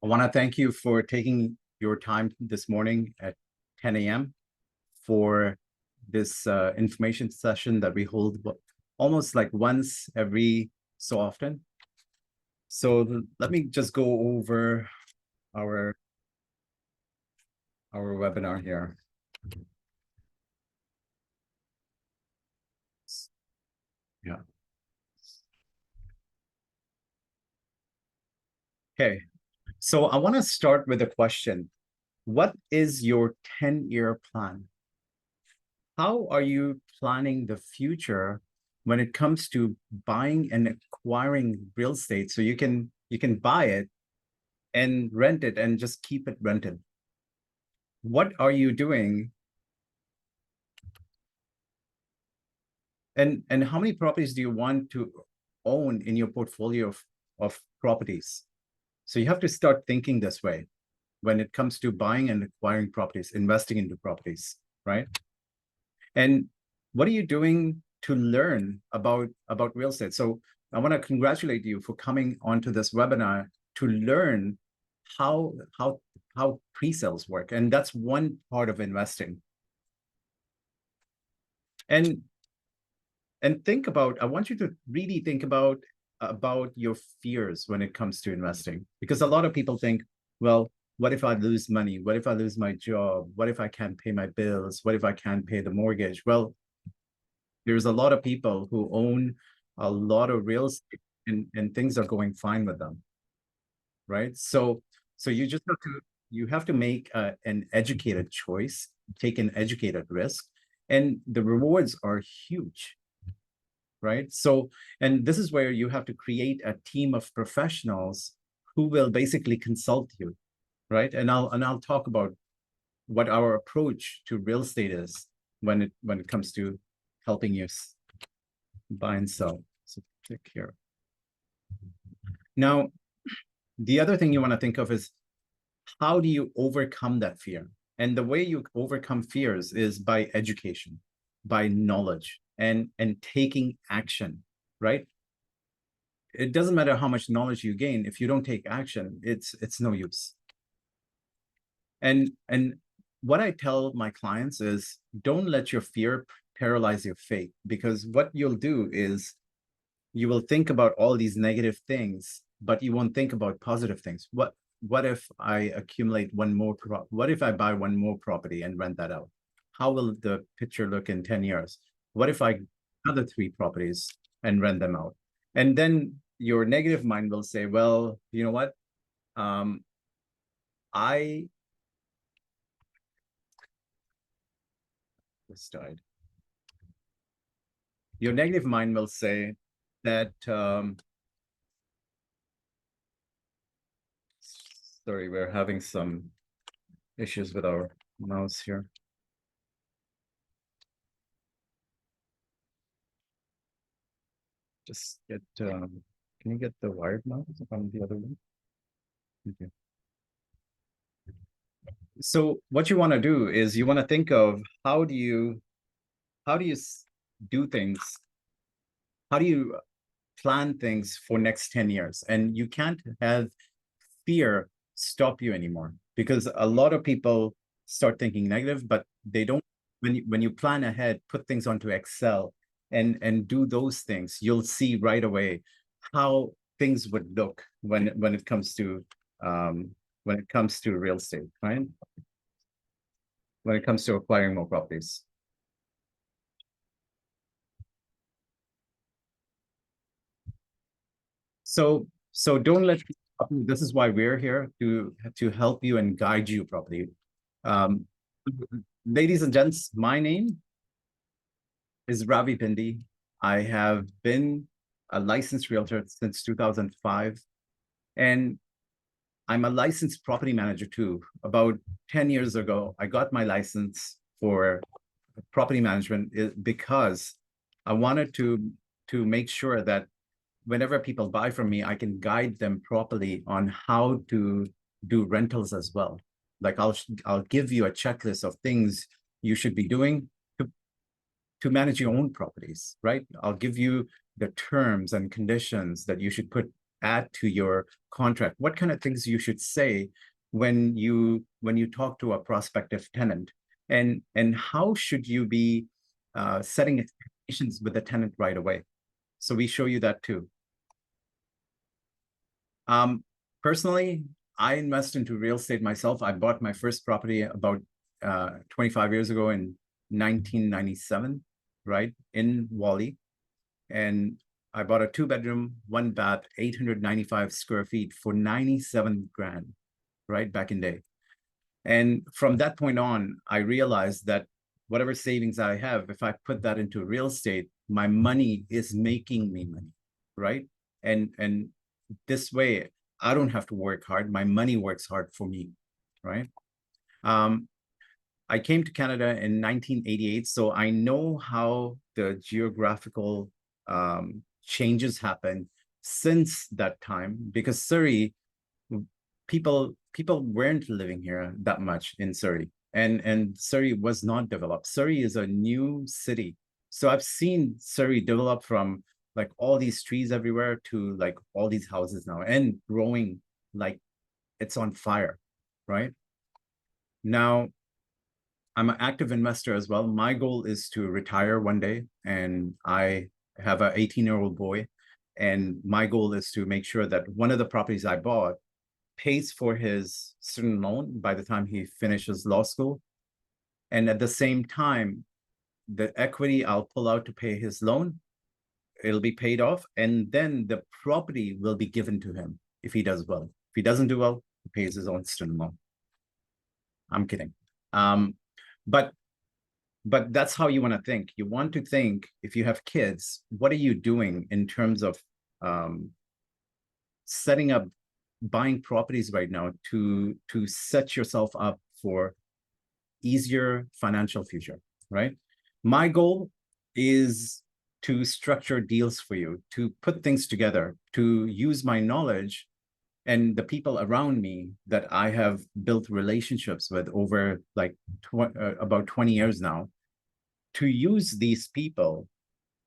I want to thank you for taking your time this morning at 10 a.m. for this information session that we hold almost like once every so often. So let me just go over our webinar here. Yeah. Okay. So I want to start with a question. What is your 10-year plan? How are you planning the future when it comes to buying and acquiring real estate so you can buy it and rent it and just keep it rented? What are you doing? And how many properties do you want to own in your portfolio of properties? So you have to start thinking this way when it comes to buying and acquiring properties, investing into properties, right? And what are you doing to learn about real estate? So I want to congratulate you for coming onto this webinar to learn how pre-sales work. And that's one part of investing. And think about, I want you to really think about your fears when it comes to investing, because a lot of people think, well, what if I lose money? What if I lose my job? What if I can't pay my bills? What if I can't pay the mortgage? Well, there's a lot of people who own a lot of real estate and things are going fine with them, right? So you just have to make an educated choice, take an educated risk, and the rewards are huge, right? So, and this is where you have to create a team of professionals who will basically consult you, right? And I'll talk about what our approach to real estate is when it comes to helping you buy and sell. So click here. Now, the other thing you want to think of is, how do you overcome that fear? And the way you overcome fears is by education, by knowledge, and taking action, right? It doesn't matter how much knowledge you gain. If you don't take action, it's no use. And what I tell my clients is, don't let your fear paralyze your faith, because what you'll do is you will think about all these negative things, but you won't think about positive things. What if I accumulate one more what if I buy one more property and rent that out? How will the picture look in 10 years? What if I another 3 properties and rent them out? And then your negative mind will say, well, you know what? This died. Your negative mind will say that, sorry, we're having some issues with our mouse here. Just get, can you get the wired mouse on the other one? Okay. So what you want to do is you want to think of how do you do things? How do you plan things for next 10 years? And you can't have fear stop you anymore, because a lot of people start thinking negative, but they don't. When you plan ahead, put things onto Excel and do those things, you'll see right away how things would look when it comes to real estate, right? When it comes to acquiring more properties. So don't let, this is why we're here, to help you and guide you properly. Ladies and gents, my name is Ravi Pindi. I have been a licensed realtor since 2005, and I'm a licensed property manager too. About 10 years ago, I got my license for property management because I wanted to make sure that whenever people buy from me, I can guide them properly on how to do rentals as well. Like I'll give you a checklist of things you should be doing to manage your own properties, right? I'll give you the terms and conditions that you should put add to your contract, what kind of things you should say when you talk to a prospective tenant, and how should you be setting expectations with the tenant right away. So we show you that too. Personally, I invest into real estate myself. I bought my first property about 25 years ago in 1997, right, in Wally. And I bought a 2-bedroom, 1-bath, 895 square feet for 97 grand, right, back in day. And from that point on, I realized that whatever savings I have, if I put that into real estate, my money is making me money, right? And this way, I don't have to work hard. My money works hard for me, right? I came to Canada in 1988, so I know how the geographical changes happen since that time, because Surrey, people weren't living here that much in Surrey, and Surrey was not developed. Surrey is a new city. So I've seen Surrey develop from like all these trees everywhere to like all these houses now and growing like it's on fire, right? Now, I'm an active investor as well. My goal is to retire one day, and I have an 18-year-old boy, and my goal is to make sure that one of the properties I bought pays for his student loan by the time he finishes law school. And at the same time, the equity I'll pull out to pay his loan, it'll be paid off, and then the property will be given to him if he does well. If he doesn't do well, he pays his own student loan. I'm kidding. But that's how you want to think. You want to think, if you have kids, what are you doing in terms of setting up, buying properties right now to set yourself up for easier financial future, right? My goal is to structure deals for you, to put things together, to use my knowledge and the people around me that I have built relationships with over like about 20 years now, to use these people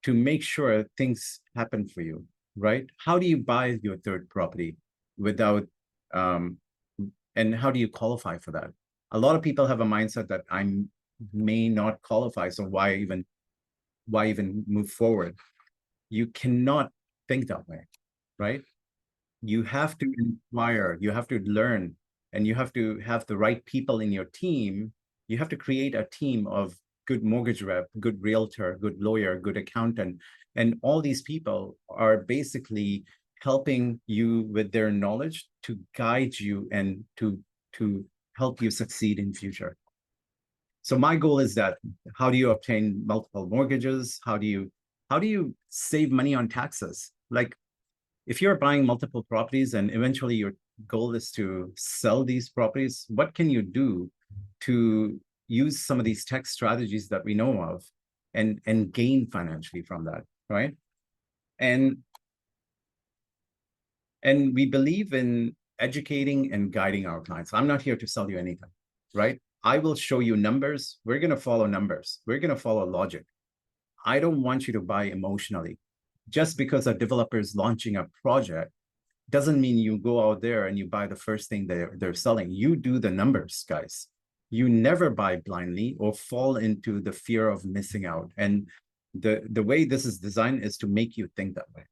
to make sure things happen for you, right? How do you buy your third property without, and how do you qualify for that? A lot of people have a mindset that I may not qualify, so why even move forward? You cannot think that way, right? You have to inquire, you have to learn, and you have to have the right people in your team. You have to create a team of good mortgage rep, good realtor, good lawyer, good accountant. And all these people are basically helping you with their knowledge to guide you and to help you succeed in future. So my goal is that, how do you obtain multiple mortgages? How do you save money on taxes? Like, if you're buying multiple properties and eventually your goal is to sell these properties, what can you do to use some of these tech strategies that we know of and gain financially from that, right? And we believe in educating and guiding our clients. I'm not here to sell you anything, right? I will show you numbers. We're going to follow numbers. We're going to follow logic. I don't want you to buy emotionally. Just because a developer is launching a project doesn't mean you go out there and you buy the first thing they're selling. You do the numbers, guys. You never buy blindly or fall into the fear of missing out. And the way this is designed is to make you think that way.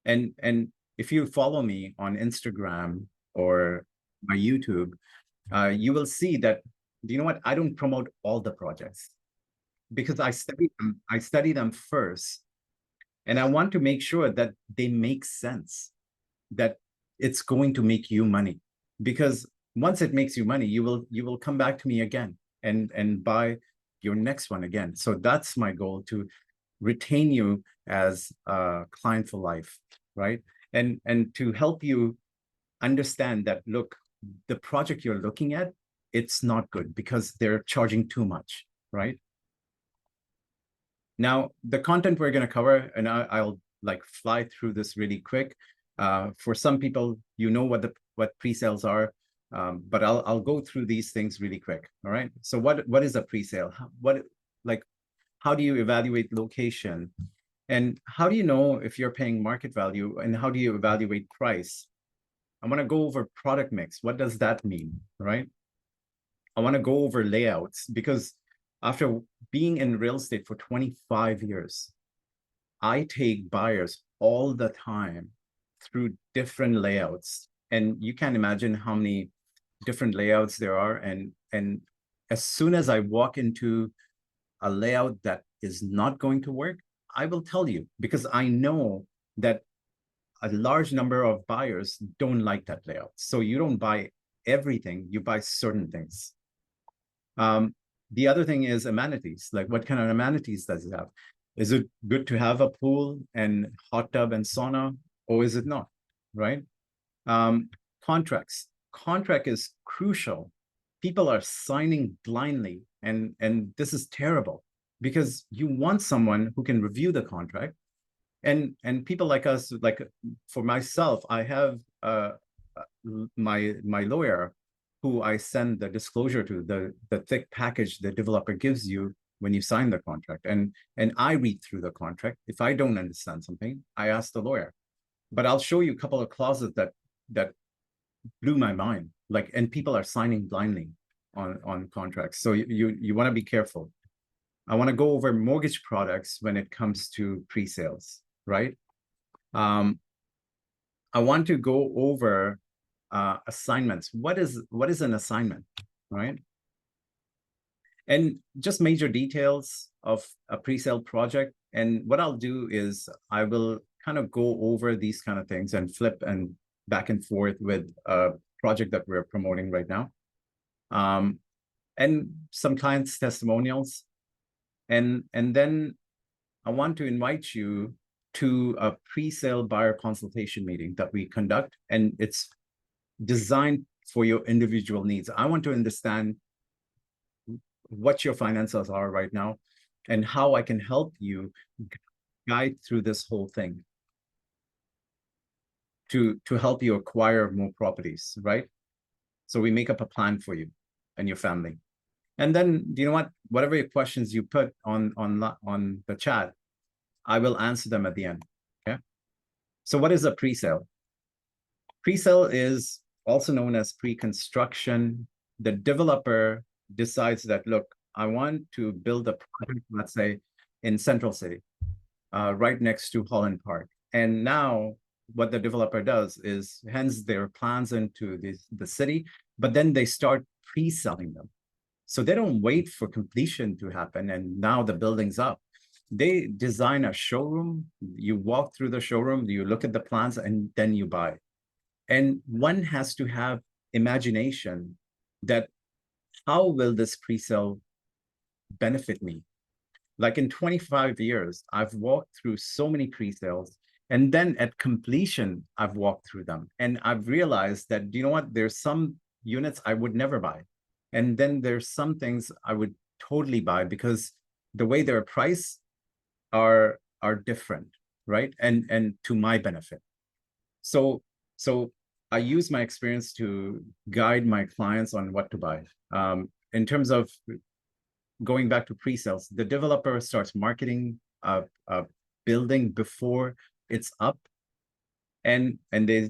And if you follow me on Instagram or my YouTube, you will see that, you know what? I don't promote all the projects because I study them first. And I want to make sure that they make sense, that it's going to make you money. Because once it makes you money, you will come back to me again and buy your next one again. So that's my goal, to retain you as a client for life, right? And to help you understand that, look, the project you're looking at, it's not good because they're charging too much, right? Now, the content we're going to cover, and I'll like fly through this really quick. For some people, you know what pre-sales are, but I'll go through these things really quick. All right. So what is a pre-sale? How do you evaluate location? And how do you know if you're paying market value, and how do you evaluate price? I want to go over product mix. What does that mean, right? I want to go over layouts, because after being in real estate for 25 years, I take buyers all the time through different layouts. And you can't imagine how many different layouts there are. And as soon as I walk into a layout that is not going to work, I will tell you, because I know that a large number of buyers don't like that layout. So you don't buy everything, you buy certain things. The other thing is amenities. Like, what kind of amenities does it have? Is it good to have a pool and hot tub and sauna, or is it not, right? Contracts. Contract is crucial. People are signing blindly, and this is terrible, because you want someone who can review the contract. And people like us, like for myself, I have my lawyer, who I send the disclosure to, the thick package the developer gives you when you sign the contract. And I read through the contract. If I don't understand something, I ask the lawyer. But I'll show you a couple of clauses that blew my mind. Like, and people are signing blindly on contracts. So you want to be careful. I want to go over mortgage products when it comes to pre-sales, right? I want to go over assignments. What is an assignment, right? And just major details of a pre-sale project. And what I'll do is I will kind of go over these kind of things and flip and back and forth with a project that we're promoting right now. And some clients' testimonials. And then I want to invite you to a pre-sale buyer consultation meeting that we conduct, and it's designed for your individual needs. I want to understand what your finances are right now and how I can help you guide through this whole thing to help you acquire more properties, right? So we make up a plan for you and your family. And then, you know what? Whatever your questions you put on the chat, I will answer them at the end. Okay. So what is a pre-sale? Pre-sale is also known as pre-construction. The developer decides that, look, I want to build a project, let's say, in Central City, right next to Holland Park. And now what the developer does is hands their plans into the city, but then they start pre-selling them. So they don't wait for completion to happen and now the building's up. They design a showroom, you walk through the showroom, you look at the plans, and then you buy. And one has to have imagination that, how will this pre-sale benefit me? Like, in 25 years, I've walked through so many pre-sales, and then at completion, I've walked through them. And I've realized that, you know what, there's some units I would never buy. And then there's some things I would totally buy because the way they're priced are different, right? And to my benefit. So I use my experience to guide my clients on what to buy. In terms of going back to pre-sales, the developer starts marketing a building before it's up, and they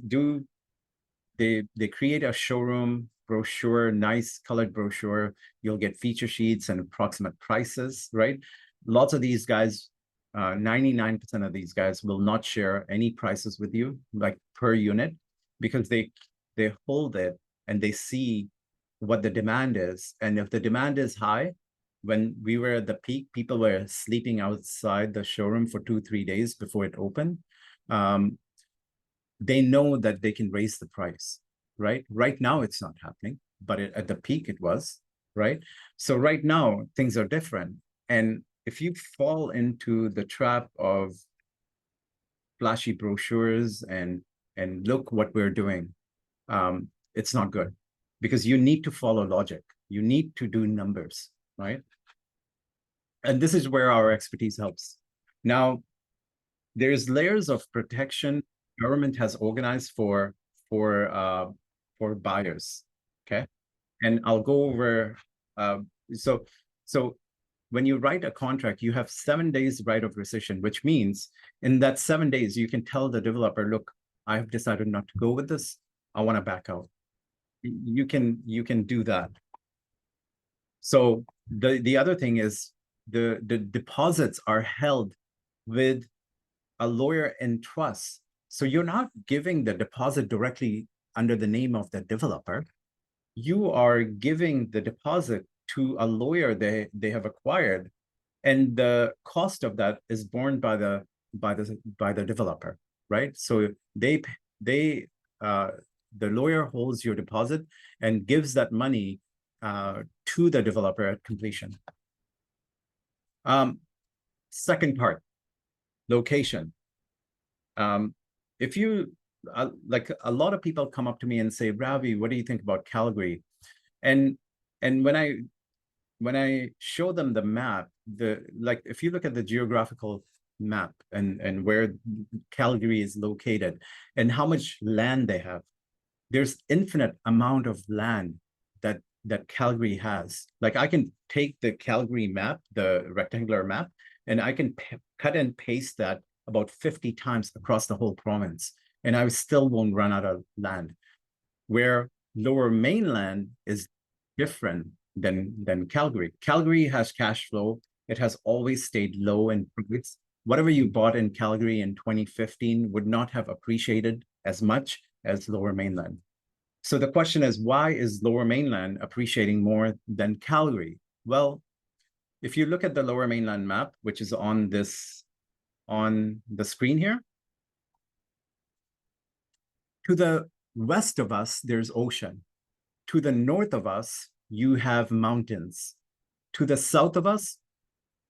create a showroom brochure, nice colored brochure. You'll get feature sheets and approximate prices, right? Lots of these guys, 99% of these guys will not share any prices with you, like per unit, because they hold it and they see what the demand is. And if the demand is high, when we were at the peak, people were sleeping outside the showroom for 2-3 days before it opened. They know that they can raise the price, right? Right now, it's not happening, but at the peak, it was, right? So right now, things are different. And if you fall into the trap of flashy brochures and look what we're doing, it's not good, because you need to follow logic. You need to do numbers, right? And this is where our expertise helps. Now, there's layers of protection government has organized for buyers, okay? And I'll go over, so when you write a contract, you have 7 days right of rescission, which means in that 7 days, you can tell the developer, look, I have decided not to go with this. I want to back out. You can do that. So the other thing is the deposits are held with a lawyer in trust. So you're not giving the deposit directly under the name of the developer. You are giving the deposit to a lawyer they have acquired, and the cost of that is borne by the developer, right? So they the lawyer holds your deposit and gives that money to the developer at completion. Second part, location. If you like, a lot of people come up to me and say, Ravi, what do you think about Calgary? And when I show them the map, like if you look at the geographical map and where Calgary is located and how much land they have, there's infinite amount of land that Calgary has. Like I can take the Calgary map, the rectangular map, and I can cut and paste that about 50 times across the whole province, and I still won't run out of land. Where Lower Mainland is different than Calgary. Calgary has cash flow. It has always stayed low in price. Whatever you bought in Calgary in 2015 would not have appreciated as much as Lower Mainland. So the question is, why is Lower Mainland appreciating more than Calgary? Well, if you look at the Lower Mainland map, which is on the screen here, to the west of us, there's ocean. To the north of us, you have mountains. To the south of us,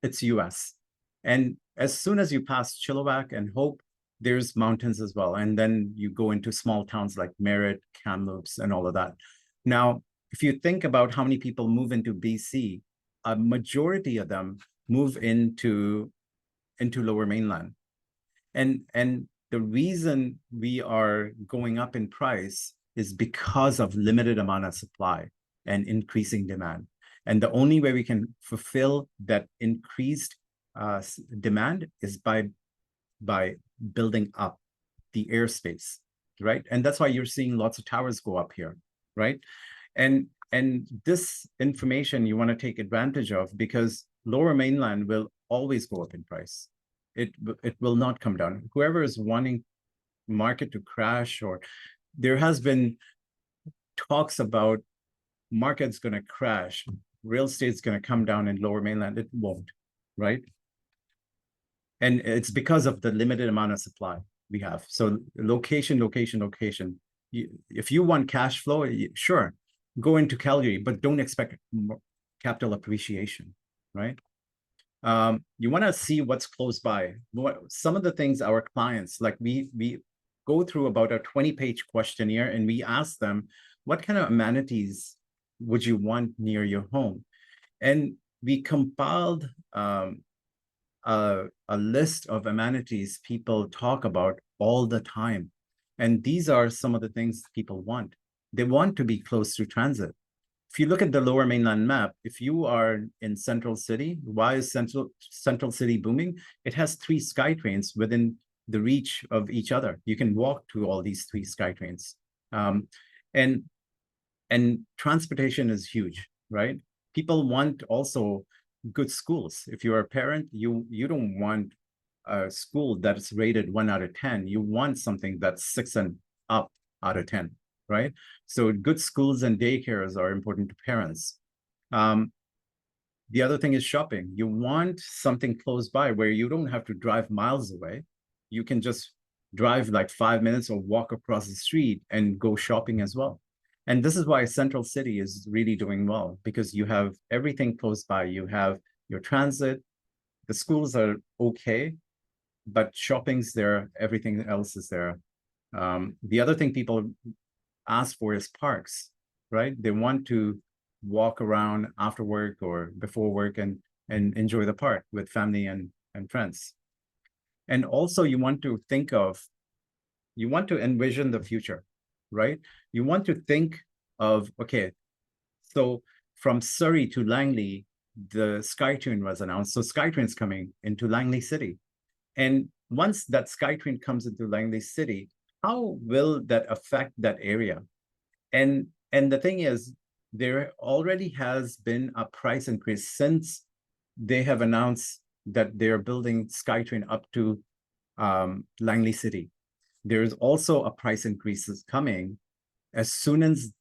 it's US. And as soon as you pass Chilliwack and Hope, there's mountains as well. And then you go into small towns like Merritt, Kamloops, and all of that. Now, if you think about how many people move into BC, a majority of them move into Lower Mainland. And the reason we are going up in price is because of limited amount of supply and increasing demand. And the only way we can fulfill that increased demand is by building up the airspace, right? And that's why you're seeing lots of towers go up here, right? And this information you want to take advantage of, because Lower Mainland will always go up in price. It will not come down. Whoever is wanting market to crash, or there has been talks about market's going to crash, real estate's going to come down in Lower Mainland, it won't, right? And it's because of the limited amount of supply we have. So location. If you want cash flow, sure, go into Calgary, but don't expect capital appreciation, right? You want to see what's close by. Some of the things our clients, like we go through about a 20-page questionnaire, and we ask them, what kind of amenities would you want near your home? And we compiled a list of amenities people talk about all the time. And these are some of the things people want. They want to be close to transit. If you look at the Lower Mainland map, if you are in Central City, why is Central City booming? It has 3 SkyTrains within the reach of each other. You can walk to all these 3 SkyTrains. And transportation is huge, right? People want also good schools. If you're a parent, you don't want a school that's rated 1 out of 10. You want something that's 6 and up out of 10, right? So good schools and daycares are important to parents. The other thing is shopping. You want something close by where you don't have to drive miles away. You can just drive like 5 minutes or walk across the street and go shopping as well. And this is why Central City is really doing well, because you have everything close by. You have your transit, the schools are okay, but shopping's there, everything else is there. The other thing people ask for is parks, right? They want to walk around after work or before work and enjoy the park with family and friends. And also you want to envision the future, right? You want to think of, okay, so from Surrey to Langley, the SkyTrain was announced. So SkyTrain's coming into Langley City. And once that SkyTrain comes into Langley City, how will that affect that area? And the thing is, there already has been a price increase since they have announced that they're building SkyTrain up to Langley City. There's also a price increase coming as soon as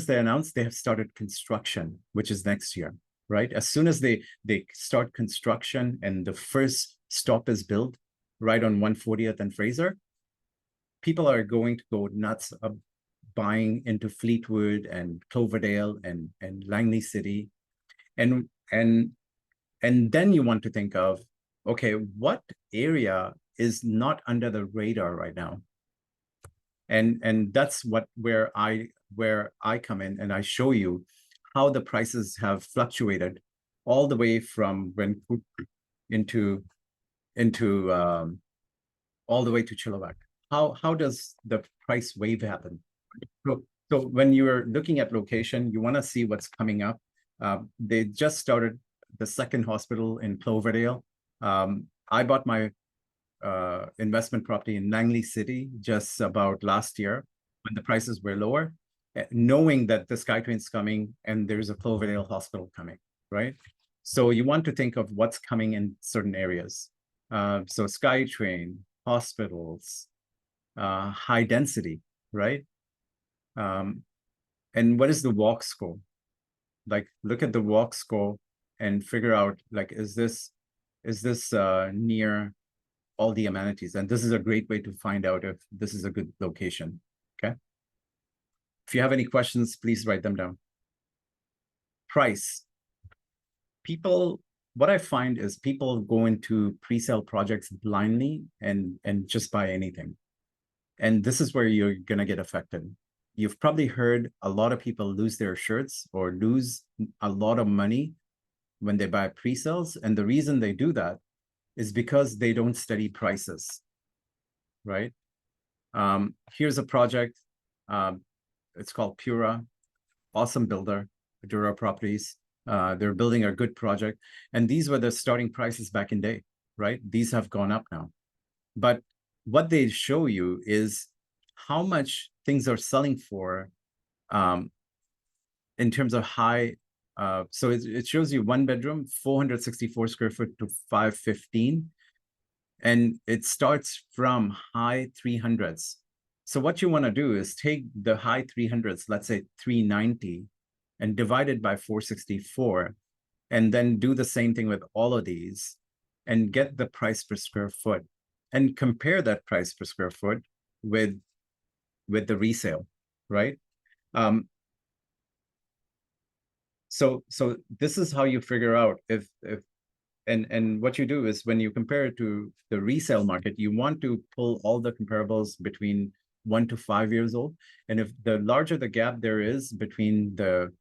they announce they have started construction, which is next year, right? As soon as they start construction and the first stop is built right on 140th and Fraser, people are going to go nuts buying into Fleetwood and Cloverdale and Langley City. And then you want to think of, okay, what area is not under the radar right now? And that's where I come in and I show you how the prices have fluctuated all the way from when into all the way to Chilliwack. How does the price wave happen? So when you're looking at location, you want to see what's coming up. They just started the second hospital in Cloverdale. I bought my investment property in Langley City just about last year when the prices were lower, knowing that the SkyTrain's coming and there's a Cloverdale hospital coming, right? So you want to think of what's coming in certain areas. So SkyTrain, hospitals, high density, right? And what is the walk score? Like, look at the walk score and figure out, like, is this near all the amenities? And this is a great way to find out if this is a good location, okay? If you have any questions, please write them down. Price. What I find is people go into pre-sale projects blindly and just buy anything. And this is where you're gonna get affected. You've probably heard a lot of people lose their shirts or lose a lot of money when they buy pre-sales. And the reason they do that is because they don't study prices, right? Here's a project. It's called Pura, awesome builder, Dura Properties. They're building a good project. And these were the starting prices back in day, right? These have gone up now. But what they show you is how much things are selling for in terms of high. So it shows you 1 bedroom, 464 square foot to 515. And it starts from high 300s. So what you want to do is take the high 300s, let's say 390, and divide it by 464, and then do the same thing with all of these and get the price per square foot and compare that price per square foot with the resale, right? So this is how you figure out if and what you do is when you compare it to the resale market, you want to pull all the comparables between 1 to 5 years old. And if the larger the gap there is between the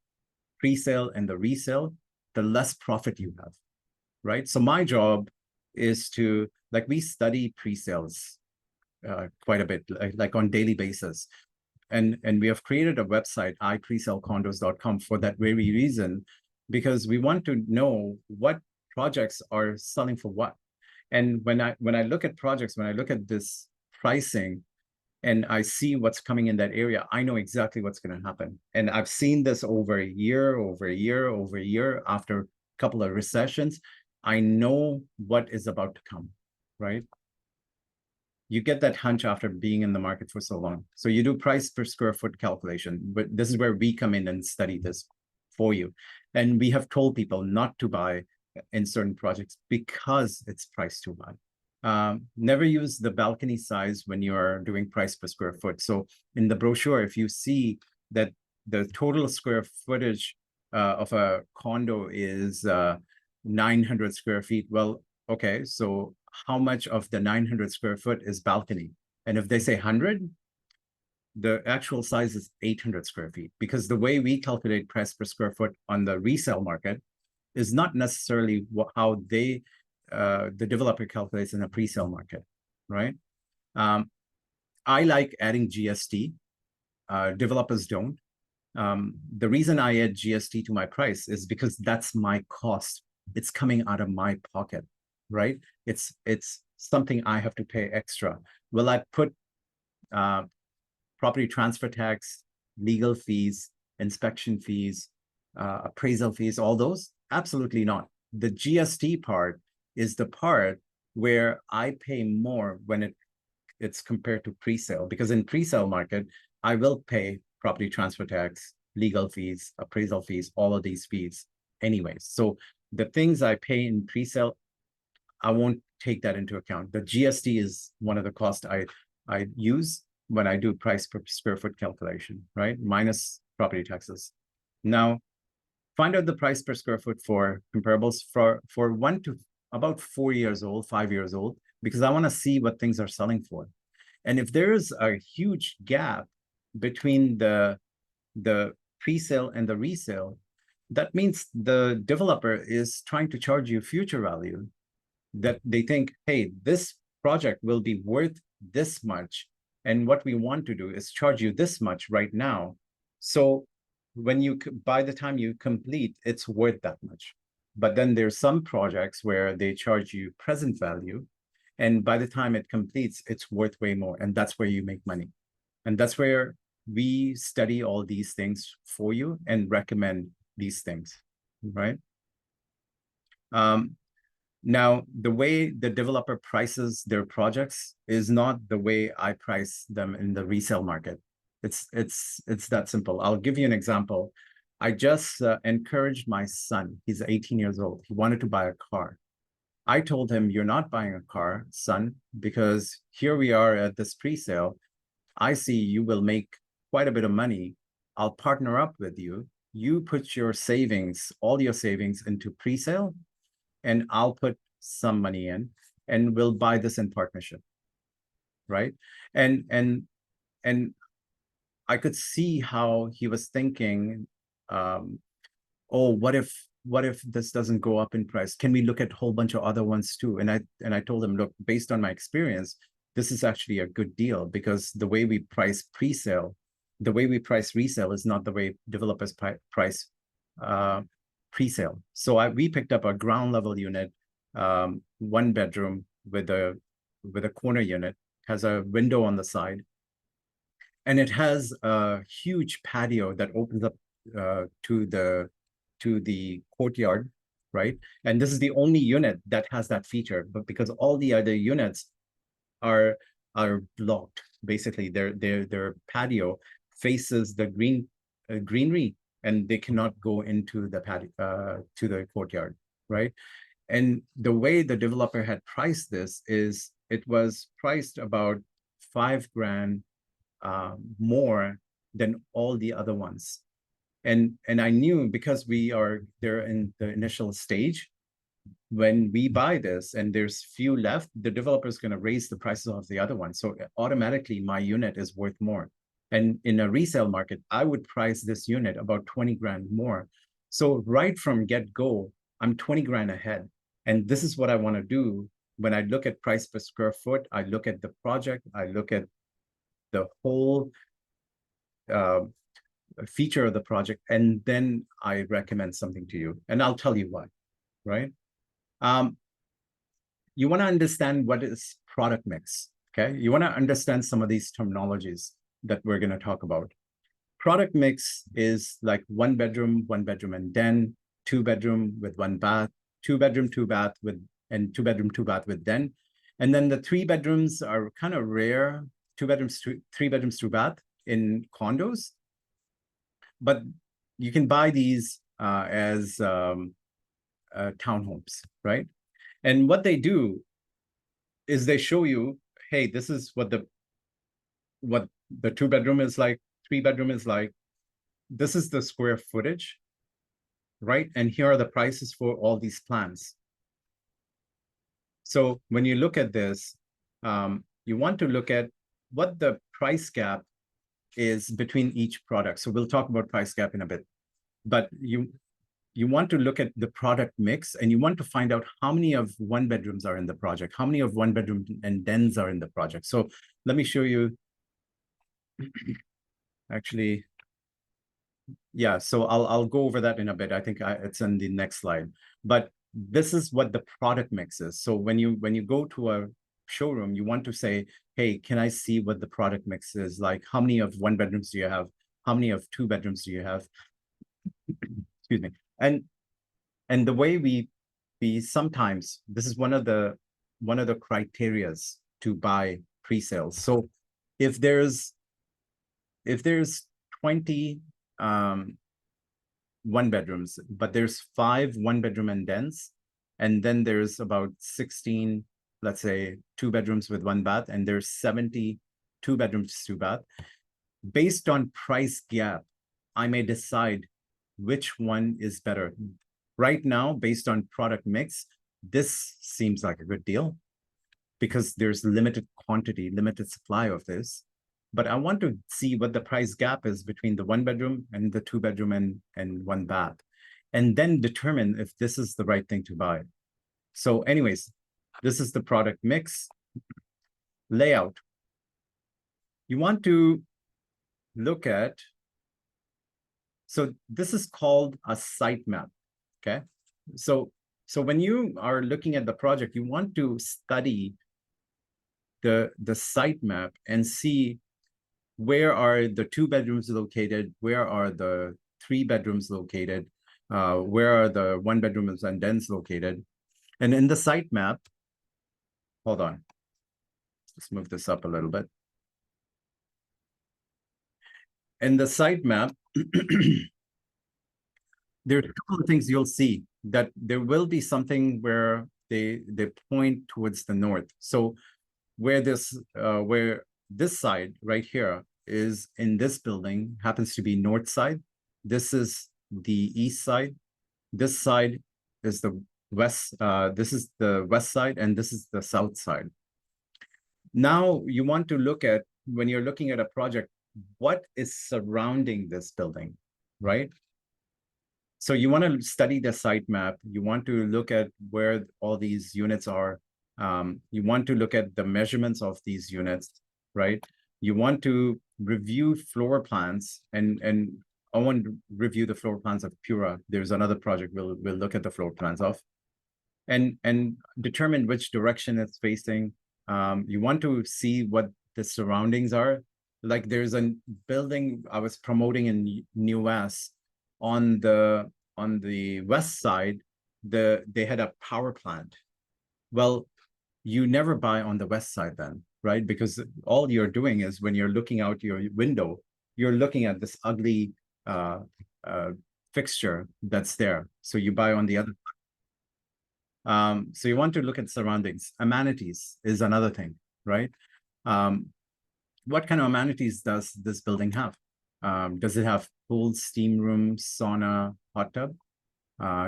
pre-sale and the resale, the less profit you have, right? So my job is to, like, we study pre-sales quite a bit, like on daily basis. And we have created a website, ipresalecondos.com, for that very reason, because we want to know what projects are selling for what. And when I look at projects, when I look at this pricing and I see what's coming in that area, I know exactly what's going to happen. And I've seen this over a year, after a couple of recessions. I know what is about to come, right? You get that hunch after being in the market for so long. So you do price per square foot calculation, but this is where we come in and study this for you. And we have told people not to buy in certain projects because it's priced too high. Never use the balcony size when you are doing price per square foot. So in the brochure, if you see that the total square footage of a condo is 900 square feet, well, okay, so how much of the 900 square foot is balcony? And if they say 100, the actual size is 800 square feet, because the way we calculate price per square foot on the resale market is not necessarily how the developer calculates in a pre-sale market, right? I like adding GST. Developers don't. The reason I add GST to my price is because that's my cost. It's coming out of my pocket, right? It's something I have to pay extra. Will I put property transfer tax, legal fees, inspection fees, appraisal fees, all those? Absolutely not. The GST part is the part where I pay more when it's compared to pre-sale, because in pre-sale market, I will pay property transfer tax, legal fees, appraisal fees, all of these fees anyways. So the things I pay in pre-sale, I won't take that into account. The GST is one of the costs I use when I do price per square foot calculation, right? Minus property taxes. Now, find out the price per square foot for comparables for 1 to about 4 years old, 5 years old, because I want to see what things are selling for. And if there's a huge gap between the pre-sale and the resale, that means the developer is trying to charge you future value, that they think, hey, this project will be worth this much. And what we want to do is charge you this much right now. So when you, by the time you complete, it's worth that much. But then there's some projects where they charge you present value. And by the time it completes, it's worth way more. And that's where you make money. And that's where we study all these things for you and recommend these things, right? Now, the way the developer prices their projects is not the way I price them in the resale market. It's that simple. I'll give you an example. I just encouraged my son. He's 18 years old. He wanted to buy a car. I told him, you're not buying a car, son, because here we are at this pre-sale. I see you will make quite a bit of money. I'll partner up with you. You put your savings, all your savings into pre-sale, and I'll put some money in, and we'll buy this in partnership, right? And I could see how he was thinking, oh, what if this doesn't go up in price? Can we look at a whole bunch of other ones too? And I told him, look, based on my experience, this is actually a good deal, because the way we price pre-sale, the way we price resale is not the way developers price pre-sale. So we picked up a ground level unit, 1 bedroom with a corner unit, has a window on the side, and it has a huge patio that opens up to the courtyard, right? And this is the only unit that has that feature, but because all the other units are blocked, basically their patio faces the greenery, and they cannot go into the patio to the courtyard, right? And the way the developer had priced this is it was priced about $5,000 more than all the other ones. And I knew, because they're in the initial stage, when we buy this and there's few left, the developer is going to raise the prices of the other one. So automatically my unit is worth more. And in a resale market, I would price this unit about $20,000 more. So right from get-go, I'm $20,000 ahead. And this is what I want to do. When I look at price per square foot, I look at the project, I look at the whole feature of the project, and then I recommend something to you. And I'll tell you why, right? You want to understand what is product mix, okay? You want to understand some of these terminologies that we're going to talk about. Product mix is like 1 bedroom, 1 bedroom and den, 2 bedroom with 1 bath, 2 bedroom, 2 bath with, and 2 bedroom, 2 bath with den. And then the 3 bedrooms are kind of rare, 2 bedrooms, 3 bedrooms, 2 bath in condos. But you can buy these as townhomes, right? And what they do is they show you, hey, this is what the 2 bedroom is like, 3 bedroom is like, this is the square footage, right? And here are the prices for all these plans. So when you look at this, you want to look at what the price gap is between each product. So we'll talk about price gap in a bit, but you want to look at the product mix, and you want to find out how many of 1 bedrooms are in the project, how many of 1 bedroom and dens are in the project. So let me show you. Actually, Yeah, so I'll go over that in a bit. I think it's in the next slide. But this is what the product mix is. So when you go to a showroom, you want to say, hey, can I see what the product mix is? Like, how many of one bedrooms do you have? How many of two bedrooms do you have? Excuse me. And the way we sometimes, this is one of the criterias to buy pre-sales. So if there's 20 one bedrooms, but there's 5 1-bedroom and dens, and then there's about 16, let's say, 2 bedrooms with 1 bath, and there's 70 2 bedrooms, 2 bath. Based on price gap, I may decide which one is better. Right now, based on product mix, this seems like a good deal because there's limited quantity, limited supply of this. But I want to see what the price gap is between the 1-bedroom and the 2-bedroom and 1 bath, and then determine if this is the right thing to buy. So anyways, this is the product mix. Layout. You want to look at, so this is called a site map, okay? So when you are looking at the project, you want to study the site map and see where are the 2 bedrooms located, where are the 3 bedrooms located, where are the 1 bedrooms and dens located. And in the site map, hold on, let's move this up a little bit. In the site map, there are a couple of things you'll see that there will be something where they point towards the north. So where this side right here is in this building happens to be north side. This is the east side. This side is the west. This is the west side, and this is the south side. Now you want to look at, when you're looking at a project, what is surrounding this building, right? So you want to study the site map. You want to look at where all these units are. You want to look at the measurements of these units, right? You want to review floor plans, and I want to review the floor plans of Pura. There's another project we'll look at the floor plans of, and determine which direction it's facing. You want to see what the surroundings are. Like there's a building I was promoting in New West. On the west side, they had a power plant. Well, you never buy on the west side then, right? Because all you're doing is, when you're looking out your window, you're looking at this ugly fixture that's there. So you buy on the other side. So you want to look at surroundings. Amenities is another thing, right? What kind of amenities does this building have? Does it have pool, steam room, sauna, hot tub?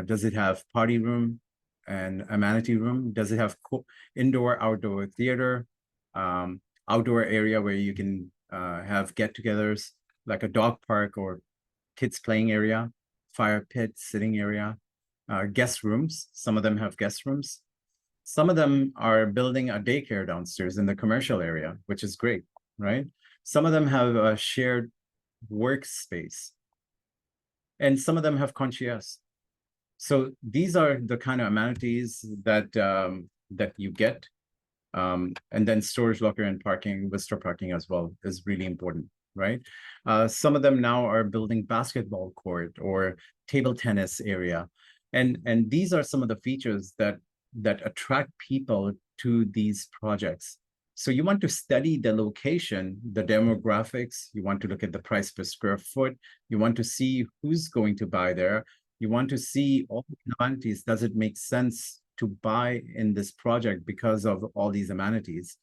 Does it have party room and amenity room? Does it have indoor, outdoor theater, outdoor area where you can have get-togethers, like a dog park or kids playing area, fire pit, sitting area, guest rooms? Some of them have guest rooms. Some of them are building a daycare downstairs in the commercial area, which is great, right? Some of them have a shared workspace, and some of them have concierge. So these are the kind of amenities that that you get, and then storage locker and parking, visitor parking as well is really important, right? Some of them now are building basketball court or table tennis area, and these are some of the features that attract people to these projects. So you want to study the location, the demographics. You want to look at the price per square foot. You want to see who's going to buy there. You want to see all the amenities. Does it make sense to buy in this project because of all these amenities?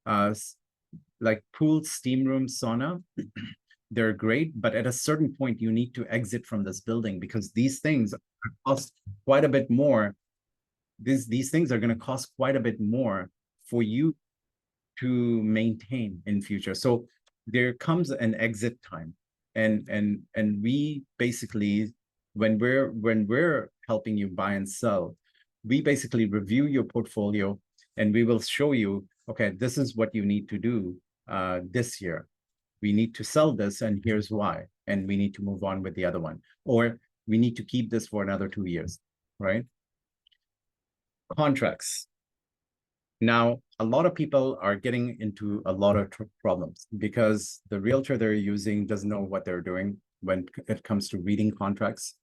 Like pool, steam room, sauna, they're great, but at a certain point, you need to exit from this building because these things cost quite a bit more. These things are going to cost quite a bit more for you to maintain in future. So there comes an exit time, and we basically, when we're helping you buy and sell, we basically review your portfolio, and we will show you, okay, this is what you need to do this year. We need to sell this, and here's why. and we need to move on with the other one, or we need to keep this for another 2 years, right? Contracts. Now, a lot of people are getting into a lot of problems because the realtor they're using doesn't know what they're doing when it comes to reading contracts.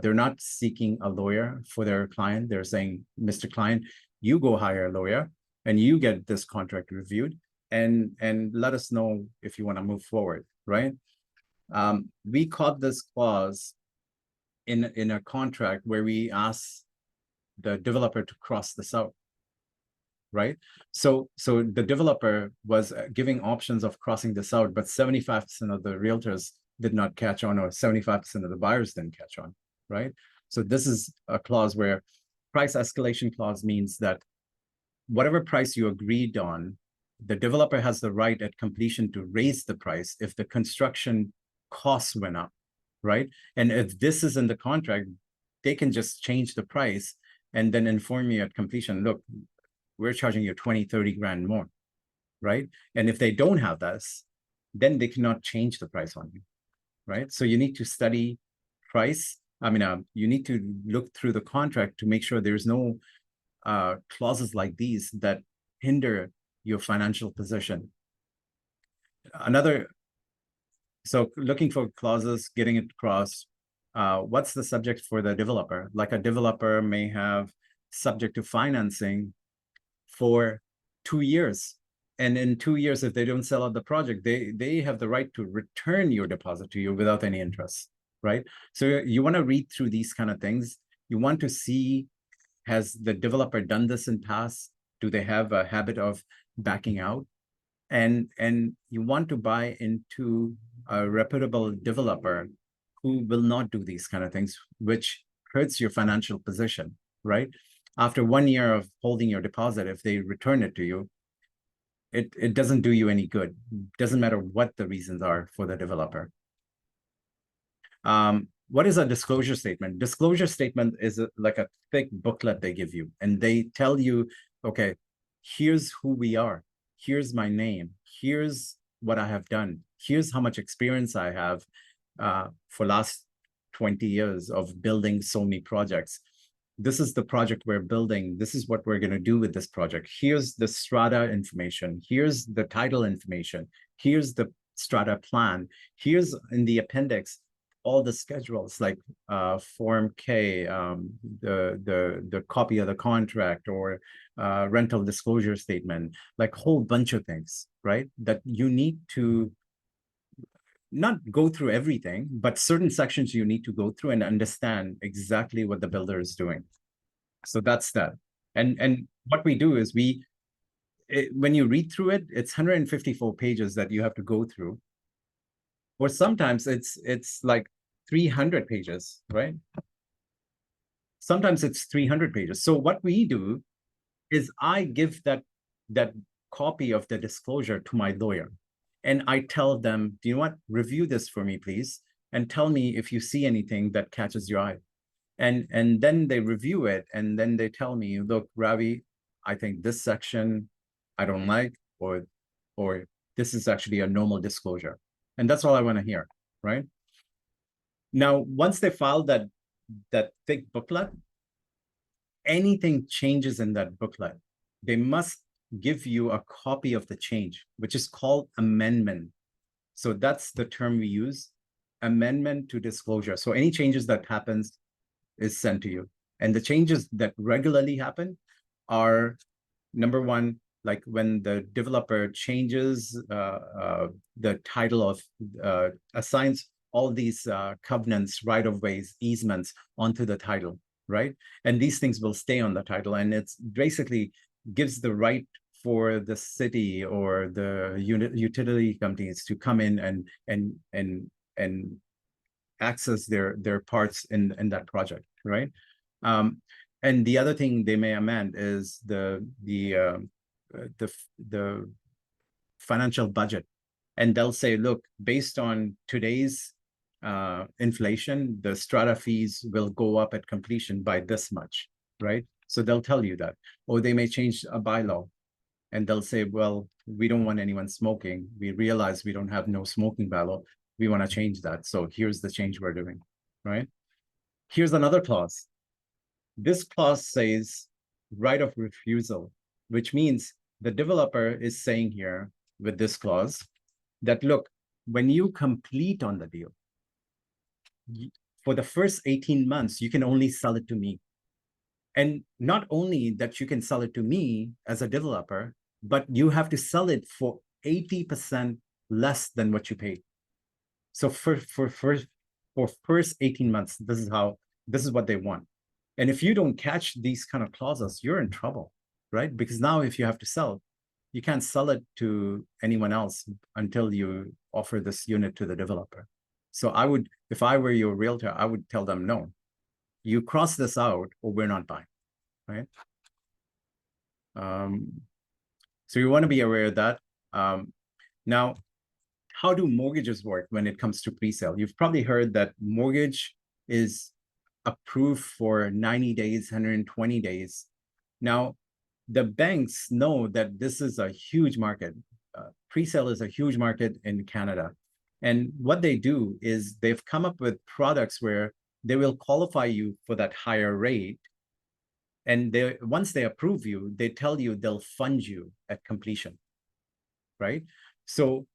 They're not seeking a lawyer for their client. They're saying, Mr. Client, you go hire a lawyer and you get this contract reviewed and let us know if you want to move forward, right? We caught this clause in a contract where we ask the developer to cross this out, right? So the developer was giving options of crossing this out, but 75% of the realtors did not catch on, or 75% of the buyers didn't catch on, right? So this is a clause where price escalation clause means that whatever price you agreed on, the developer has the right at completion to raise the price if the construction costs went up, right? And if this is in the contract, they can just change the price and then inform you at completion, look, we're charging you 20, 30 grand more, right? And if they don't have this, then they cannot change the price on you, right? So you need to study price. I mean, you need to look through the contract to make sure there's no clauses like these that hinder your financial position. So looking for clauses, getting it across, what's the subject for the developer? Like a developer may have subject to financing for 2 years. And in 2 years, if they don't sell out the project, they have the right to return your deposit to you without any interest, right? So you want to read through these kind of things. You want to see, has the developer done this in past? Do they have a habit of backing out? And you want to buy into a reputable developer who will not do these kind of things, which hurts your financial position, right? After 1 year of holding your deposit, if they return it to you, it doesn't do you any good. Doesn't matter what the reasons are for the developer. What is a disclosure statement? Disclosure statement is like a thick booklet they give you, and they tell you, okay, here's who we are. Here's my name. Here's what I have done. Here's how much experience I have for last 20 years of building so many projects. This is the project we're building. This is what we're going to do with this project. Here's the strata information. Here's the title information. Here's the strata plan. Here's in the appendix all the schedules, like Form K, the copy of the contract, or rental disclosure statement, like a whole bunch of things, right? That you need to not go through everything, but certain sections you need to go through and understand exactly what the builder is doing. So that's that. And what we do is when you read through it, it's 154 pages that you have to go through. Or sometimes it's like 300 pages, right? Sometimes it's 300 pages. So what we do is I give that copy of the disclosure to my lawyer. And I tell them, do you know what? Review this for me, please. And tell me if you see anything that catches your eye. And then they review it. And then they tell me, look, Ravi, I think this section I don't like, or this is actually a normal disclosure. And that's all I want to hear, right? Now, once they file that thick booklet, anything changes in that booklet, they must give you a copy of the change, which is called amendment. So that's the term we use, amendment to disclosure. So any changes that happens is sent to you. And the changes that regularly happen are, number one, like when the developer changes the title of, assigns all these covenants, right-of-ways, easements onto the title, right? And these things will stay on the title, and it's basically gives the right for the city or the utility companies to come in and access their parts in that project, right? And the other thing they may amend is the financial budget, and they'll say, look, based on today's inflation, the strata fees will go up at completion by this much, right? So they'll tell you that. Or they may change a bylaw, and they'll say, well, we don't want anyone smoking. We realize we don't have no smoking bylaw, We want to change that. So here's the change we're doing, right? Here's another clause. This clause says right of refusal, which means the developer is saying here with this clause that, look, when you complete on the deal, for the first 18 months, you can only sell it to me. And not only that you can sell it to me as a developer, but you have to sell it for 80% less than what you paid. So for first 18 months, this is what they want. And if you don't catch these kind of clauses, you're in trouble, right? Because now if you have to sell, you can't sell it to anyone else until you offer this unit to the developer. So I would, if I were your realtor, I would tell them, no, you cross this out or we're not buying, right? So you want to be aware of that. Now, how do mortgages work when it comes to pre-sale? You've probably heard that mortgage is approved for 90 days, 120 days. Now, the banks know that this is a huge market. Pre-sale is a huge market in Canada. And what they do is they've come up with products where they will qualify you for that higher rate. And once they approve you, they tell you they'll fund you at completion, right? So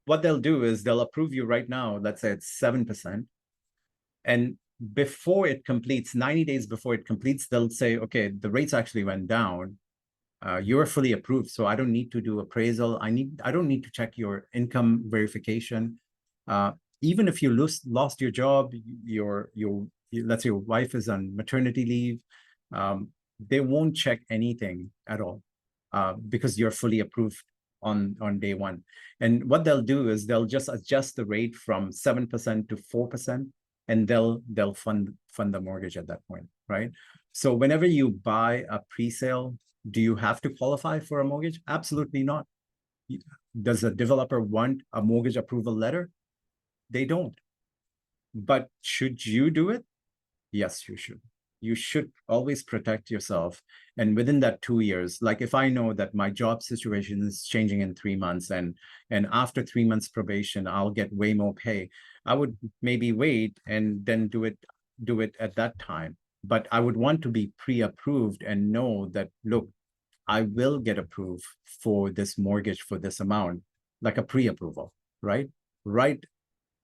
what they'll do is they'll approve you right now, let's say it's 7%. And before it completes, 90 days before it completes, they'll say, okay, the rates actually went down. You're fully approved, so I don't need to do appraisal. I don't need to check your income verification. Even if you lost your job, let's say your wife is on maternity leave, they won't check anything at all because you're fully approved on day one. And what they'll do is they'll just adjust the rate from 7% to 4%, and they'll fund the mortgage at that point, right? So whenever you buy a pre-sale, do you have to qualify for a mortgage? Absolutely not. Does a developer want a mortgage approval letter? They don't. But should you do it? Yes, you should. You should always protect yourself. And within that 2 years, like if I know that my job situation is changing in 3 months and after 3 months probation, I'll get way more pay, I would maybe wait and then do it at that time. But I would want to be pre-approved and know that, look, I will get approved for this mortgage for this amount, like a pre-approval, right? Right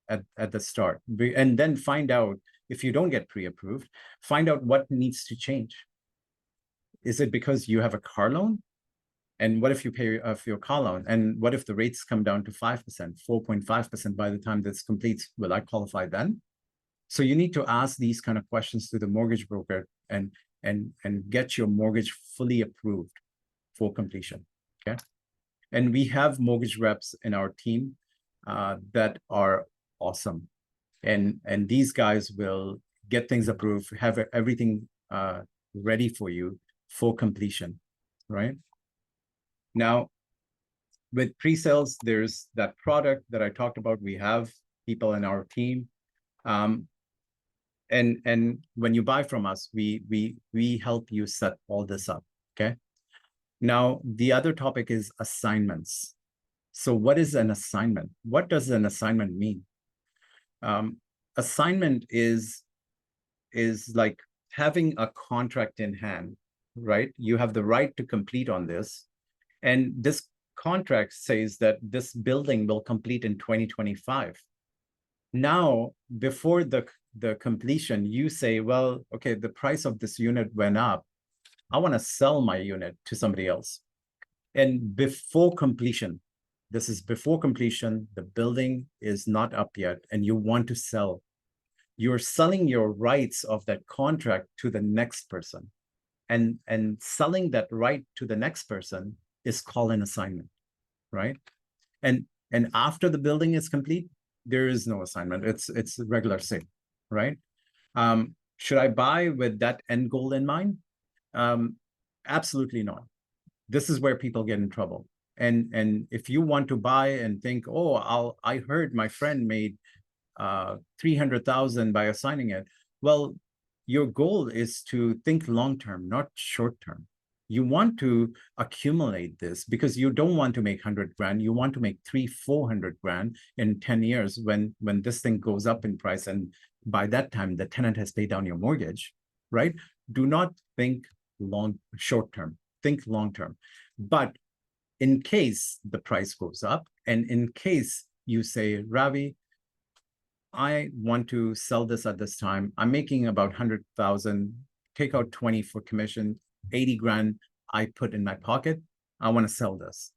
at the start. And then find out, if you don't get pre-approved, find out what needs to change. Is it because you have a car loan? And what if you pay off your car loan? And what if the rates come down to 5%, 4.5% by the time this completes? Will I qualify then? So you need to ask these kind of questions to the mortgage broker and get your mortgage fully approved for completion, okay? And we have mortgage reps in our team that are awesome. And these guys will get things approved, have everything ready for you for completion, right? Now, with pre-sales, there's that product that I talked about. We have people in our team. And when you buy from us, we help you set all this up, okay? Now, the other topic is assignments. So what is an assignment? What does an assignment mean? Assignment is like having a contract in hand, right? You have the right to complete on this. And this contract says that this building will complete in 2025. Now, before the completion, you say, well, okay, the price of this unit went up. I want to sell my unit to somebody else. And before completion, this is before completion, the building is not up yet, and you want to sell. You're selling your rights of that contract to the next person. And selling that right to the next person is called an assignment, right? And after the building is complete, there is no assignment. It's regular sale, right? Should I buy with that end goal in mind? Absolutely not. This is where people get in trouble. And if you want to buy and think, oh, I heard my friend made 300,000 by assigning it. Well, your goal is to think long-term, not short-term. You want to accumulate this because you don't want to make 100 grand. You want to make 300-400 grand in 10 years when this thing goes up in price. And by that time, the tenant has paid down your mortgage, right? Do not think short term, think long term. But in case the price goes up, and in case you say, Ravi, I want to sell this at this time. I'm making about 100,000, take out 20 for commission, 80 grand I put in my pocket. I want to sell this.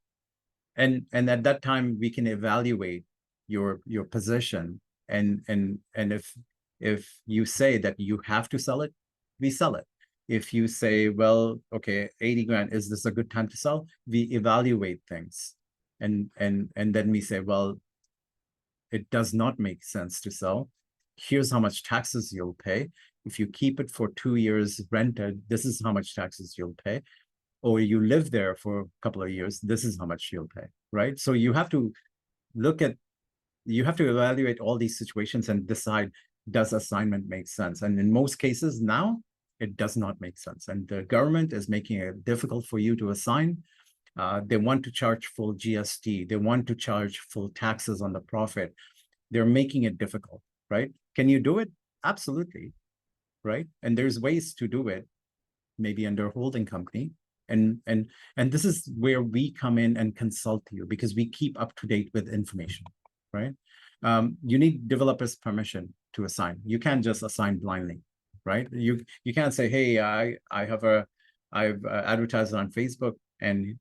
And at that time we can evaluate your position. And if you say that you have to sell it, we sell it. If you say, well, okay, 80 grand, is this a good time to sell? We evaluate things. And then we say, well, it does not make sense to sell. Here's how much taxes you'll pay. If you keep it for 2 years rented, this is how much taxes you'll pay. Or you live there for a couple of years, this is how much you'll pay, right? So you have to evaluate all these situations and decide, does assignment make sense? And in most cases now, it does not make sense. And the government is making it difficult for you to assign. They want to charge full GST. They want to charge full taxes on the profit. They're making it difficult, right? Can you do it? Absolutely, right? And there's ways to do it, maybe under a holding company. And this is where we come in and consult you, because we keep up to date with information, right? You need developers' permission to assign. You can't just assign blindly, right? You can't say, hey, I've advertised on Facebook and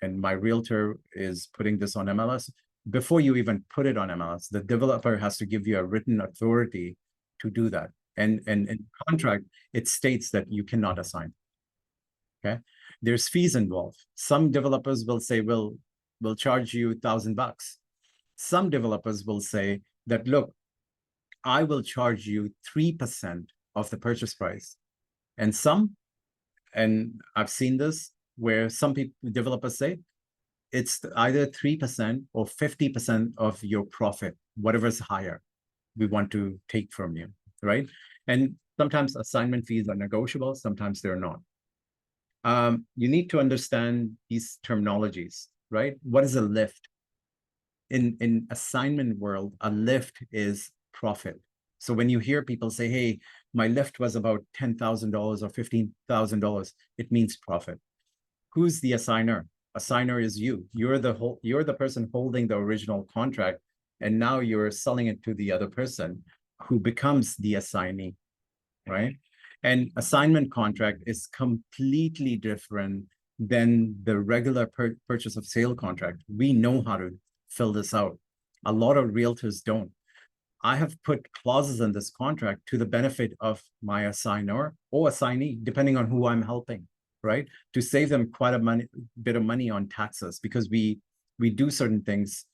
my realtor is putting this on MLS. Before you even put it on MLS, the developer has to give you a written authority to do that. And in contract, it states that you cannot assign. Okay, there's fees involved. Some developers will say, we'll charge you $1,000. Some developers will say that, look, I will charge you 3% of the purchase price. And I've seen this, where some developers say it's either 3% or 50% of your profit, whatever's higher, we want to take from you, right? And sometimes assignment fees are negotiable, sometimes they're not. You need to understand these terminologies, right? What is a lift? In assignment world, a lift is profit. So when you hear people say, hey, my lift was about $10,000 or $15,000, it means profit. Who's the assigner? Assigner is you. You're the person holding the original contract, and now you're selling it to the other person who becomes the assignee, right? And assignment contract is completely different than the regular purchase of sale contract. We know how to fill this out. A lot of realtors don't. I have put clauses in this contract to the benefit of my assigner or assignee, depending on who I'm helping, right? To save them quite a bit of money on taxes, because we do certain things,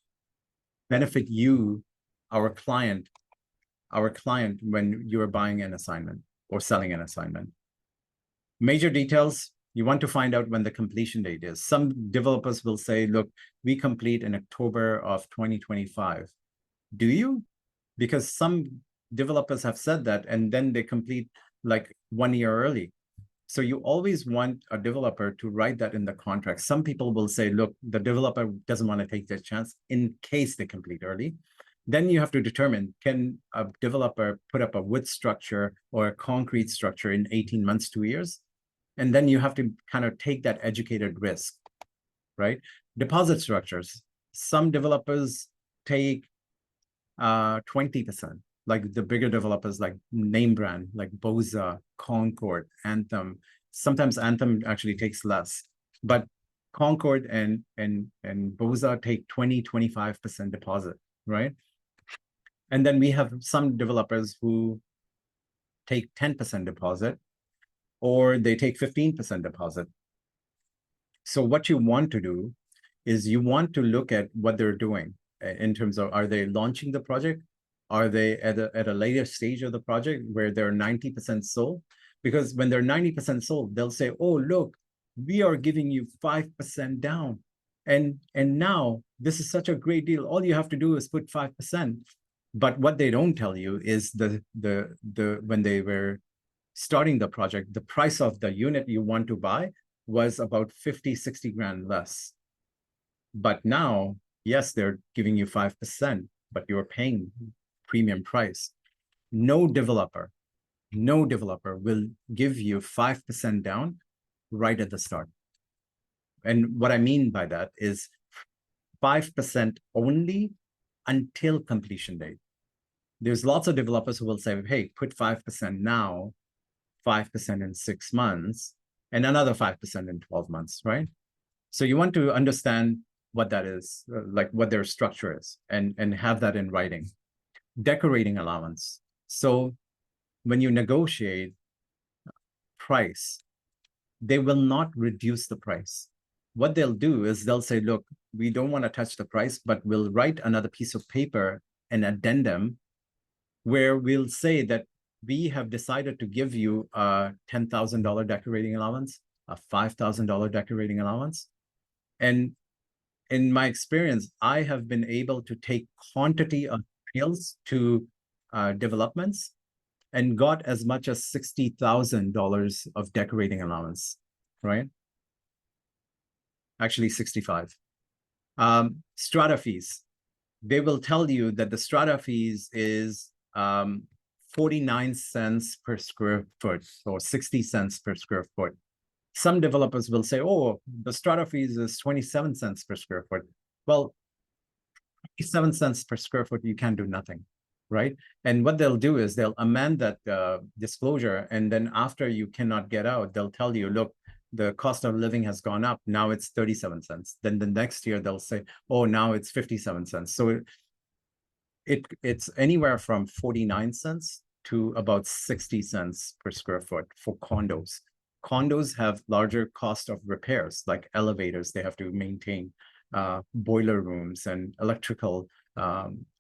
benefit you, our client, when you're buying an assignment or selling an assignment. Major details, you want to find out when the completion date is. Some developers will say, look, we complete in October of 2025. Do you? Because some developers have said that, and then they complete like 1 year early. So you always want a developer to write that in the contract. Some people will say, look, the developer doesn't want to take that chance in case they complete early. Then you have to determine, can a developer put up a wood structure or a concrete structure in 18 months, 2 years? And then you have to kind of take that educated risk, right? Deposit structures. Some developers take 20%, like the bigger developers, like name brand, like Boza, Concord, Anthem. Sometimes Anthem actually takes less, but Concord and Boza take 20-25% deposit, right? And then we have some developers who take 10% deposit, or they take 15% deposit. So what you want to do is you want to look at what they're doing in terms of, are they launching the project? Are they at a later stage of the project where they're 90% sold? Because when they're 90% sold, they'll say, oh, look, we are giving you 5% down. And now this is such a great deal. All you have to do is put 5%. But what they don't tell you is when they were starting the project, the price of the unit you want to buy was about 50, 60 grand less. But now, yes, they're giving you 5%, but you're paying premium price. No developer will give you 5% down right at the start. And what I mean by that is 5% only until completion date. There's lots of developers who will say, hey, put 5% now, 5% in 6 months, and another 5% in 12 months, right? So you want to understand what that is, like what their structure is, and have that in writing. Decorating allowance. So when you negotiate price, they will not reduce the price. What they'll do is they'll say, look, we don't want to touch the price, but we'll write another piece of paper, an addendum, where we'll say that we have decided to give you a $10,000 decorating allowance, a $5,000 decorating allowance. And in my experience, I have been able to take quantity of sales to developments and got as much as $60,000 of decorating allowance, right? Actually, 65. Strata fees. They will tell you that the strata fees is 49 cents per square foot or 60 cents per square foot. Some developers will say, oh, the strata fees is 27 cents per square foot. Well, 27 cents per square foot, you can't do nothing, right? And what they'll do is they'll amend that disclosure. And then after you cannot get out, they'll tell you, look, the cost of living has gone up. Now it's 37 cents. Then the next year they'll say, oh, now it's 57 cents. So it's anywhere from 49 cents to about 60 cents per square foot for condos. Condos have larger cost of repairs, like elevators they have to maintain, boiler rooms and electrical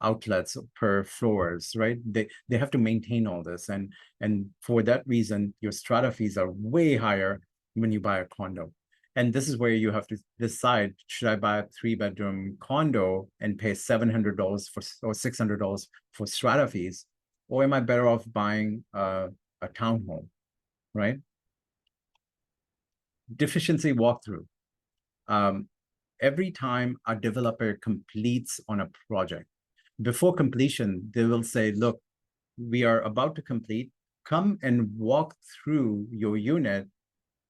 outlets per floors, right? They have to maintain all this. And for that reason, your strata fees are way higher when you buy a condo. And this is where you have to decide, should I buy a 3-bedroom condo and pay $700 or $600 for strata fees? Or am I better off buying a townhome, right? Deficiency walkthrough. Every time a developer completes on a project, before completion, they will say, look, we are about to complete. Come and walk through your unit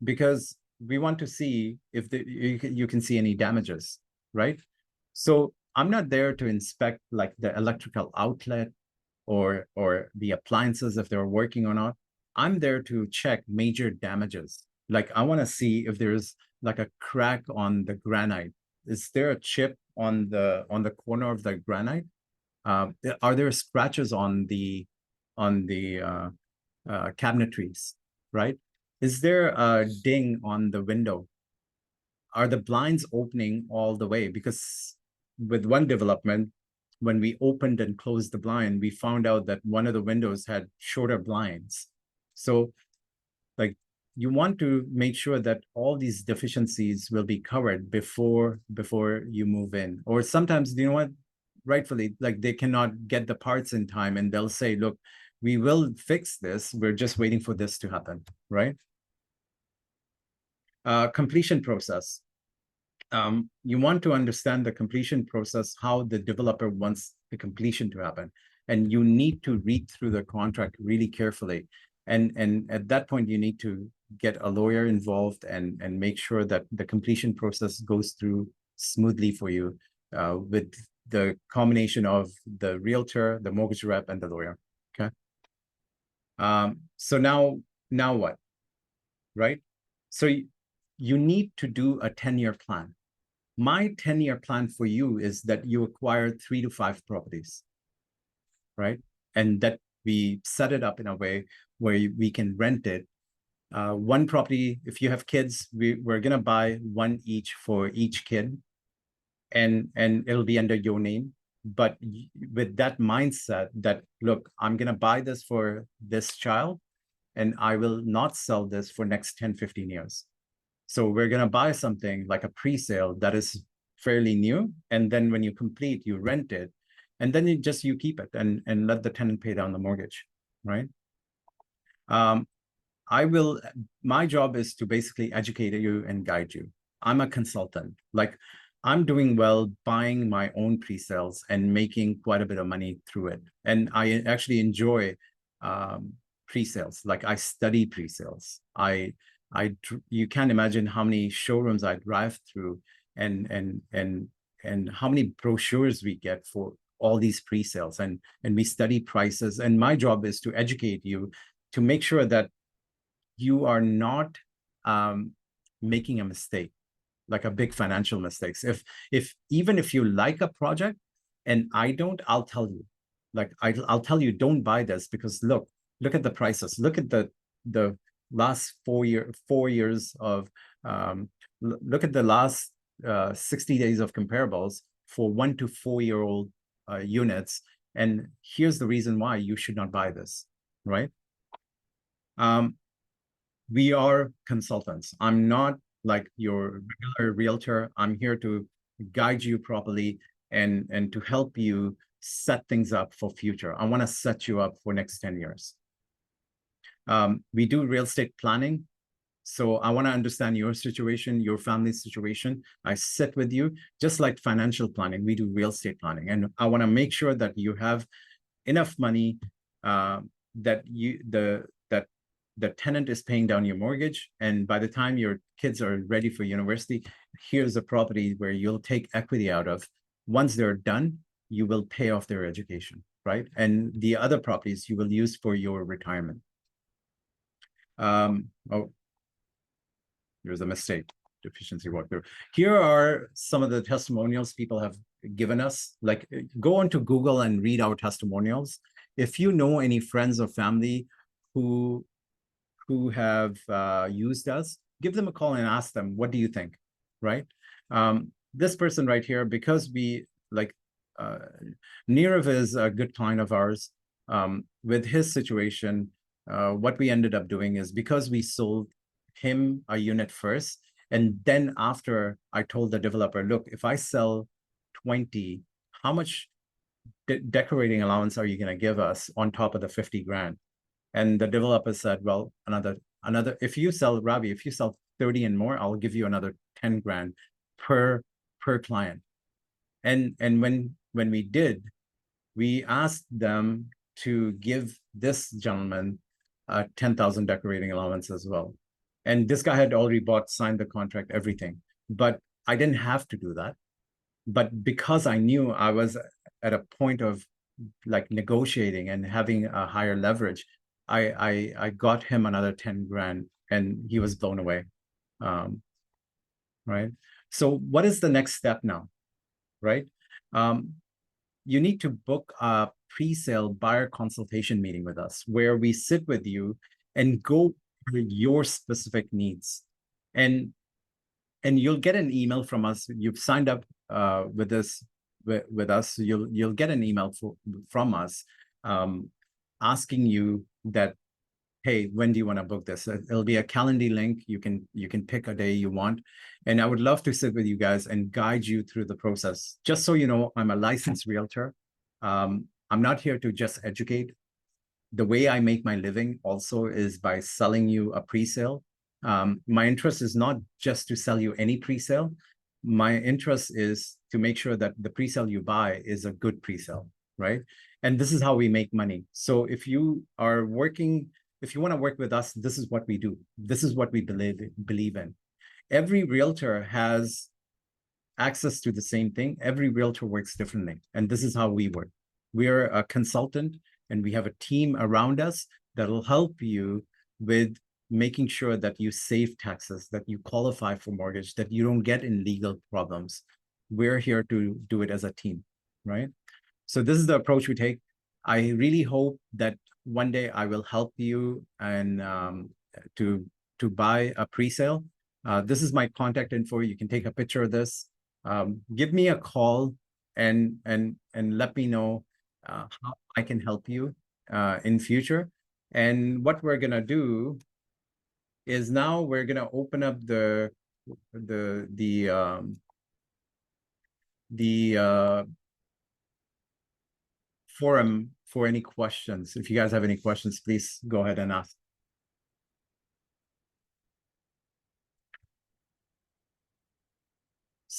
because we want to see if you can see any damages, right? So I'm not there to inspect like the electrical outlet or the appliances if they're working or not. I'm there to check major damages. Like I want to see if there's like a crack on the granite. Is there a chip on the corner of the granite? Are there scratches on the cabinetries, right? Is there a ding on the window? Are the blinds opening all the way? Because with one development, when we opened and closed the blind, we found out that one of the windows had shorter blinds. So like you want to make sure that all these deficiencies will be covered before you move in. Or sometimes, you know what, rightfully, like they cannot get the parts in time and they'll say, look, we will fix this. We're just waiting for this to happen, right? Completion process. You want to understand the completion process, how the developer wants the completion to happen. And you need to read through the contract really carefully. And at that point, you need to get a lawyer involved and make sure that the completion process goes through smoothly for you with the combination of the realtor, the mortgage rep, and the lawyer, okay? So now what, right? So you need to do a 10-year plan. My 10-year plan for you is that you acquire 3 to 5 properties, right? And that we set it up in a way where we can rent it. One property, if you have kids, we're gonna buy one each for each kid, and it'll be under your name. But with that mindset that, look, I'm gonna buy this for this child, and I will not sell this for next 10, 15 years. So we're gonna buy something like a pre-sale that is fairly new, and then when you complete, you rent it, and then you keep it and let the tenant pay down the mortgage, right? my job is to basically educate you and guide you. I'm a consultant. Like, I'm doing well buying my own pre-sales and making quite a bit of money through it. And I actually enjoy pre-sales. Like, I study pre-sales. You can't imagine how many showrooms I drive through and how many brochures we get for all these pre-sales, and we study prices. And my job is to educate you to make sure that you are not making a mistake, like a big financial mistakes. If even if you like a project and I don't, I'll tell you. Like, I'll tell you, don't buy this, because look at the prices. Look at the last 4 years of look at the last 60 days of comparables for 1 to 4 year old units, and here's the reason why you should not buy this, right? We are consultants. I'm not like your regular realtor. I'm here to guide you properly and to help you set things up for future. I want to set you up for next 10 years. We do real estate planning. So I want to understand your situation, your family's situation. I sit with you, just like financial planning. We do real estate planning, and I want to make sure that you have enough money that the tenant is paying down your mortgage, and by the time your kids are ready for university, here's a property where you'll take equity out of. Once they're done, you will pay off their education, right? And the other properties you will use for your retirement. Oh, there's a mistake. Deficiency walkthrough. Here are some of the testimonials people have given us. Like, go onto Google and read our testimonials. If you know any friends or family who have used us, give them a call and ask them, what do you think, right? This person right here, because we like, Nirav is a good client of ours. With his situation, what we ended up doing is, because we sold him a unit first, and then after I told the developer, look, if I sell 20, how much decorating allowance are you going to give us on top of the 50 grand? And the developer said, well, another, if you sell, Ravi, if you sell 30 and more, I'll give you another 10 grand per client. And when we did, we asked them to give this gentleman 10,000 decorating allowance as well. And this guy had already signed the contract, everything. But I didn't have to do that. But because I knew I was at a point of like negotiating and having a higher leverage, I got him another 10 grand, and he was blown away. Right. So what is the next step now? Right. You need to book a pre-sale buyer consultation meeting with us, where we sit with you and go over your specific needs. And you'll get an email from us. You've signed up with us. You'll get an email from us asking you that, hey, when do you want to book this? It'll be a Calendly link. You can pick a day you want. And I would love to sit with you guys and guide you through the process. Just so you know, I'm a licensed realtor. I'm not here to just educate. The way I make my living also is by selling you a pre-sale. My interest is not just to sell you any pre-sale. My interest is to make sure that the pre-sale you buy is a good pre-sale, right? And this is how we make money. So if you are working, if you want to work with us, this is what we do. This is what we believe in. Every realtor has access to the same thing. Every realtor works differently. And this is how we work. We are a consultant, and we have a team around us that will help you with making sure that you save taxes, that you qualify for mortgage, that you don't get in legal problems. We're here to do it as a team, right? So this is the approach we take. I really hope that one day I will help you and to buy a pre-sale. This is my contact info. You can take a picture of this. Give me a call and let me know how I can help you in future. And what we're gonna do is, now we're gonna open up the forum for any questions. If you guys have any questions, please go ahead and ask.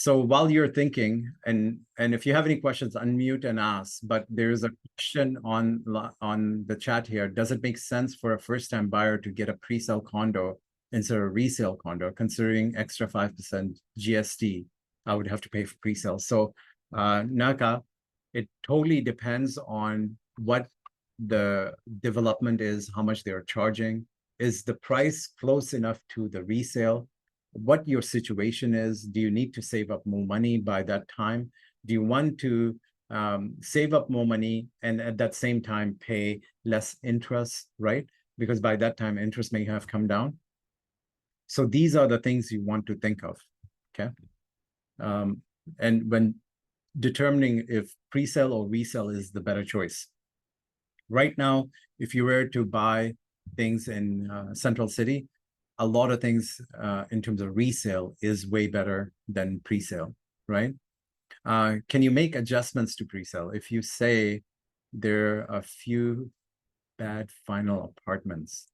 So while you're thinking, and if you have any questions, unmute and ask. But there's a question on the chat here. Does it make sense for a first-time buyer to get a pre-sale condo instead of a resale condo, considering extra 5% GST I would have to pay for pre-sale? So, Naka, it totally depends on what the development is, how much they're charging. Is the price close enough to the resale? What your situation is? Do you need to save up more money by that time? Do you want to save up more money and at that same time pay less interest, right? Because by that time, interest may have come down. So these are the things you want to think of, okay? And when determining if pre-sale or resale is the better choice. Right now, if you were to buy things in Central City, a lot of things in terms of resale is way better than pre-sale, right? Can you make adjustments to pre-sale? If you say there are a few bad final apartments,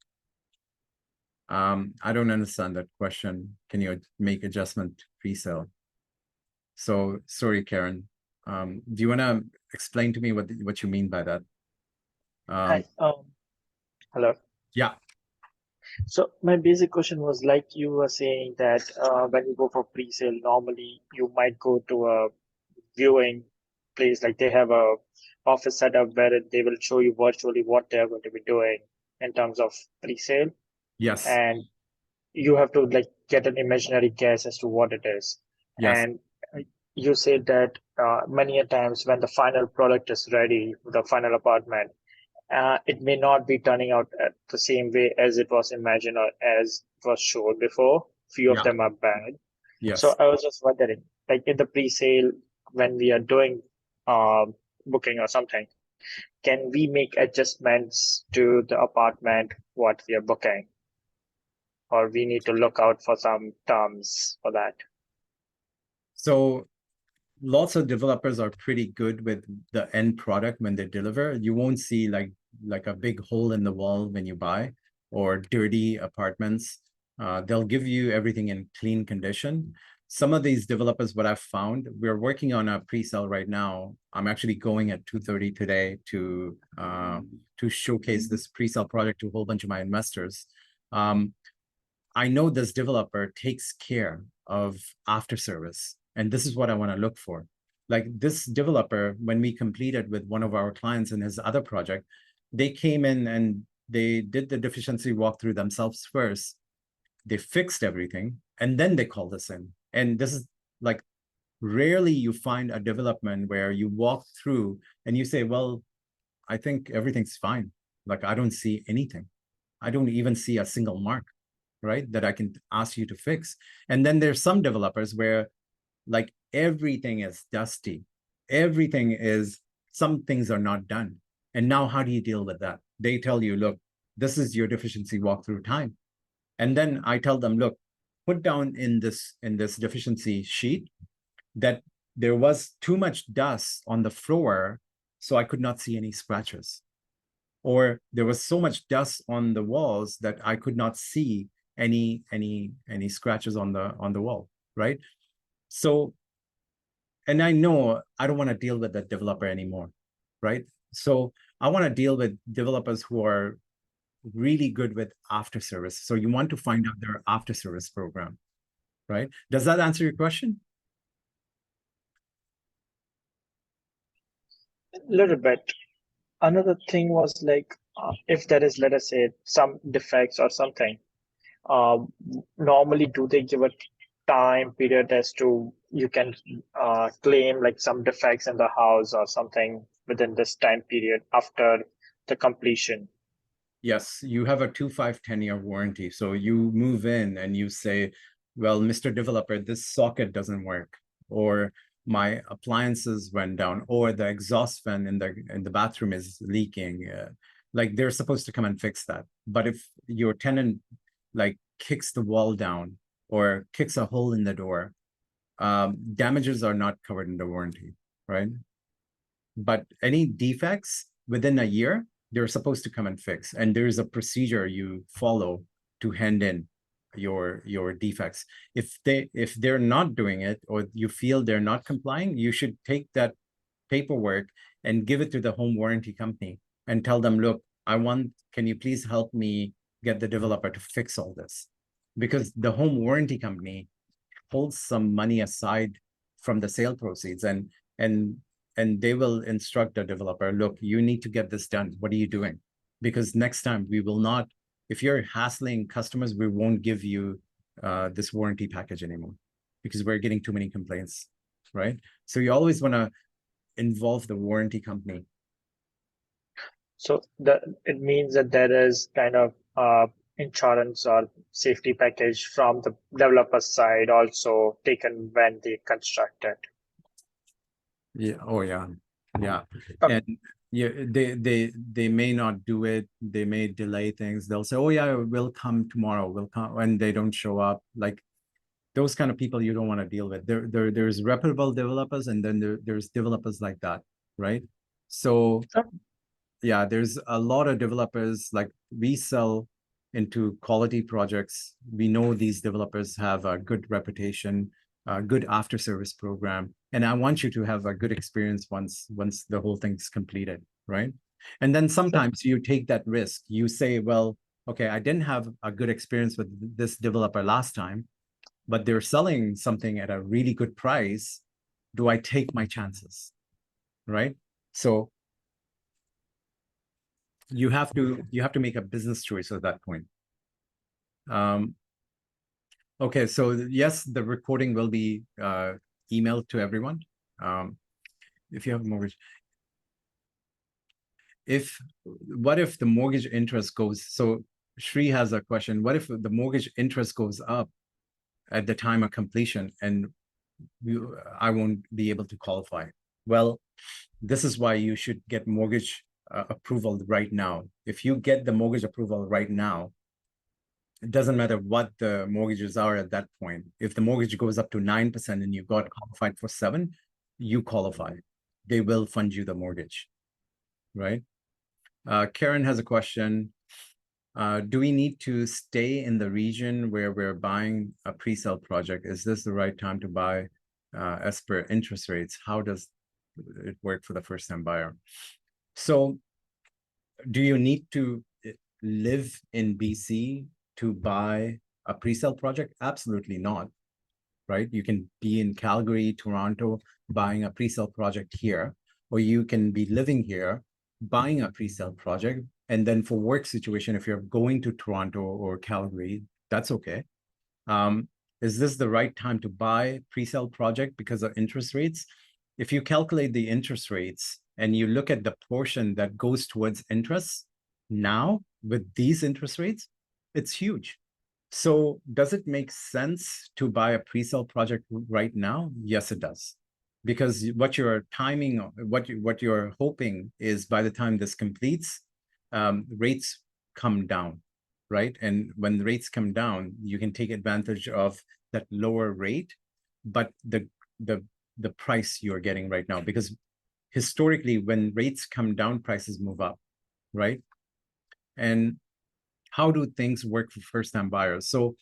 I don't understand that question. Can you make adjustment to pre-sale? So sorry, Karen. Do you want to explain to me what you mean by that? Hi. Hello. Yeah. So my basic question was like you were saying that when you go for pre-sale, normally you might go to a viewing place, like they have a office setup where they will show you virtually what they're going to be doing in terms of pre-sale, Yes. and you have to like get an imaginary guess as to what it is. Yes. And you said that many a times when the final product is ready, the final apartment, it may not be turning out the same way as it was imagined or as it was showed before. Few of Yeah. them are bad. So Yes. I was just wondering, like in the pre-sale, when we are doing booking or something, can we make adjustments to the apartment what we are booking, or we need to look out for some terms for that? So lots of developers are pretty good with the end product when they deliver. You won't see like a big hole in the wall when you buy or dirty apartments. They'll give you everything in clean condition. Some of these developers, what I've found, we're working on a pre-sale right now. I'm actually going at 2:30 today to showcase this pre-sale project to a whole bunch of my investors. I know this developer takes care of after service, and this is what I want to look for. Like this developer, when we completed with one of our clients in his other project, they came in and they did the deficiency walkthrough themselves first. They fixed everything, and then they called us in. And this is like rarely you find a development where you walk through and you say, well, I think everything's fine. Like I don't see anything. I don't even see a single mark, right, that I can ask you to fix. And then there's some developers where like everything is dusty. Everything is, some things are not done. And now how do you deal with that? They tell you, look, this is your deficiency walkthrough time. And then I tell them, look, put down in this deficiency sheet that there was too much dust on the floor, so I could not see any scratches. Or there was so much dust on the walls that I could not see any scratches on the wall, right? So, and I know I don't want to deal with that developer anymore, right? So I want to deal with developers who are really good with after service. So you want to find out their after service program, right? Does that answer your question? A little bit. Another thing was like if there is, let us say, some defects or something, uh, normally do they give a time period as to you can claim like some defects in the house or something within this time period after the completion? Yes, you have a 2, 5, 10-year warranty. So you move in and you say, well, Mr. Developer, this socket doesn't work, or my appliances went down, or the exhaust fan in the bathroom is leaking. Like they're supposed to come and fix that. But if your tenant like kicks the wall down or kicks a hole in the door, damages are not covered in the warranty, right? But any defects within a year, they're supposed to come and fix. And there's a procedure you follow to hand in your defects. If they're not doing it, or you feel they're not complying, you should take that paperwork and give it to the home warranty company and tell them, look, can you please help me get the developer to fix all this? Because the home warranty company holds some money aside from the sale proceeds, and they will instruct the developer, look, you need to get this done. What are you doing? Because next time we will not, if you're hassling customers, we won't give you this warranty package anymore, because we're getting too many complaints, right? So you always want to involve the warranty company. So it means that there is kind of insurance or safety package from the developer side also taken when they construct it. Yeah. Oh yeah. Yeah. Okay. And yeah, they may not do it. They may delay things. They'll say, oh yeah, we'll come tomorrow. We'll come, when they don't show up. Like those kind of people you don't want to deal with. There's reputable developers, and then there's developers like that, right? So yeah, there's a lot of developers, like we sell into quality projects. We know these developers have a good reputation, a good after service program, and I want you to have a good experience once the whole thing's completed, right? And then sometimes you take that risk. You say, well, okay, I didn't have a good experience with this developer last time, but they're selling something at a really good price. Do I take my chances, right? So you have to make a business choice at that point. Okay, so yes, the recording will be emailed to everyone. If you have a mortgage, what if the mortgage interest goes, so Shri has a question, what if the mortgage interest goes up at the time of completion and I won't be able to qualify? Well, this is why you should get mortgage approval right now. If you get the mortgage approval right now, it doesn't matter what the mortgages are at that point. If the mortgage goes up to 9% and you got qualified for 7%, you qualify. They will fund you the mortgage, right? Karen has a question. Do we need to stay in the region where we're buying a pre-sale project? Is this the right time to buy as per interest rates? How does it work for the first-time buyer? So do you need to live in BC to buy a pre-sale project? Absolutely not, right? You can be in Calgary, Toronto, buying a pre-sale project here, or you can be living here, buying a pre-sale project, and then for work situation, if you're going to Toronto or Calgary, that's okay. Is this the right time to buy pre-sale project because of interest rates? If you calculate the interest rates and you look at the portion that goes towards interest now with these interest rates, it's huge. So does it make sense to buy a pre-sale project right now? Yes, it does. Because what you're timing, what you're hoping is by the time this completes, rates come down, right? And when the rates come down, you can take advantage of that lower rate, but the price you're getting right now, because historically when rates come down, prices move up, right? And how do things work for first-time buyers? So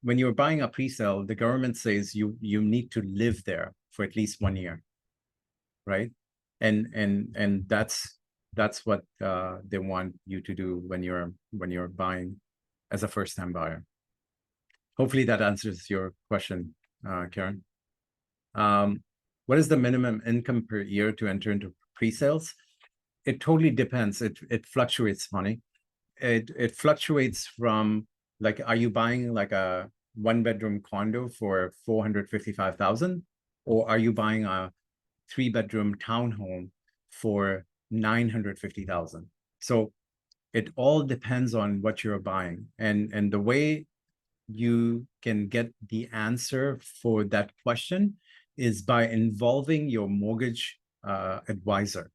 when you're buying a pre-sale, the government says you need to live there for at least 1 year, right? And that's what they want you to do when you're buying as a first-time buyer. Hopefully that answers your question, Karen. What is the minimum income per year to enter into pre-sales? It totally depends. It fluctuates, money. It fluctuates from, like, are you buying like a 1-bedroom condo for 455,000, or are you buying a 3-bedroom townhome for 950,000? So it all depends on what you're buying, and the way you can get the answer for that question is by involving your mortgage advisor,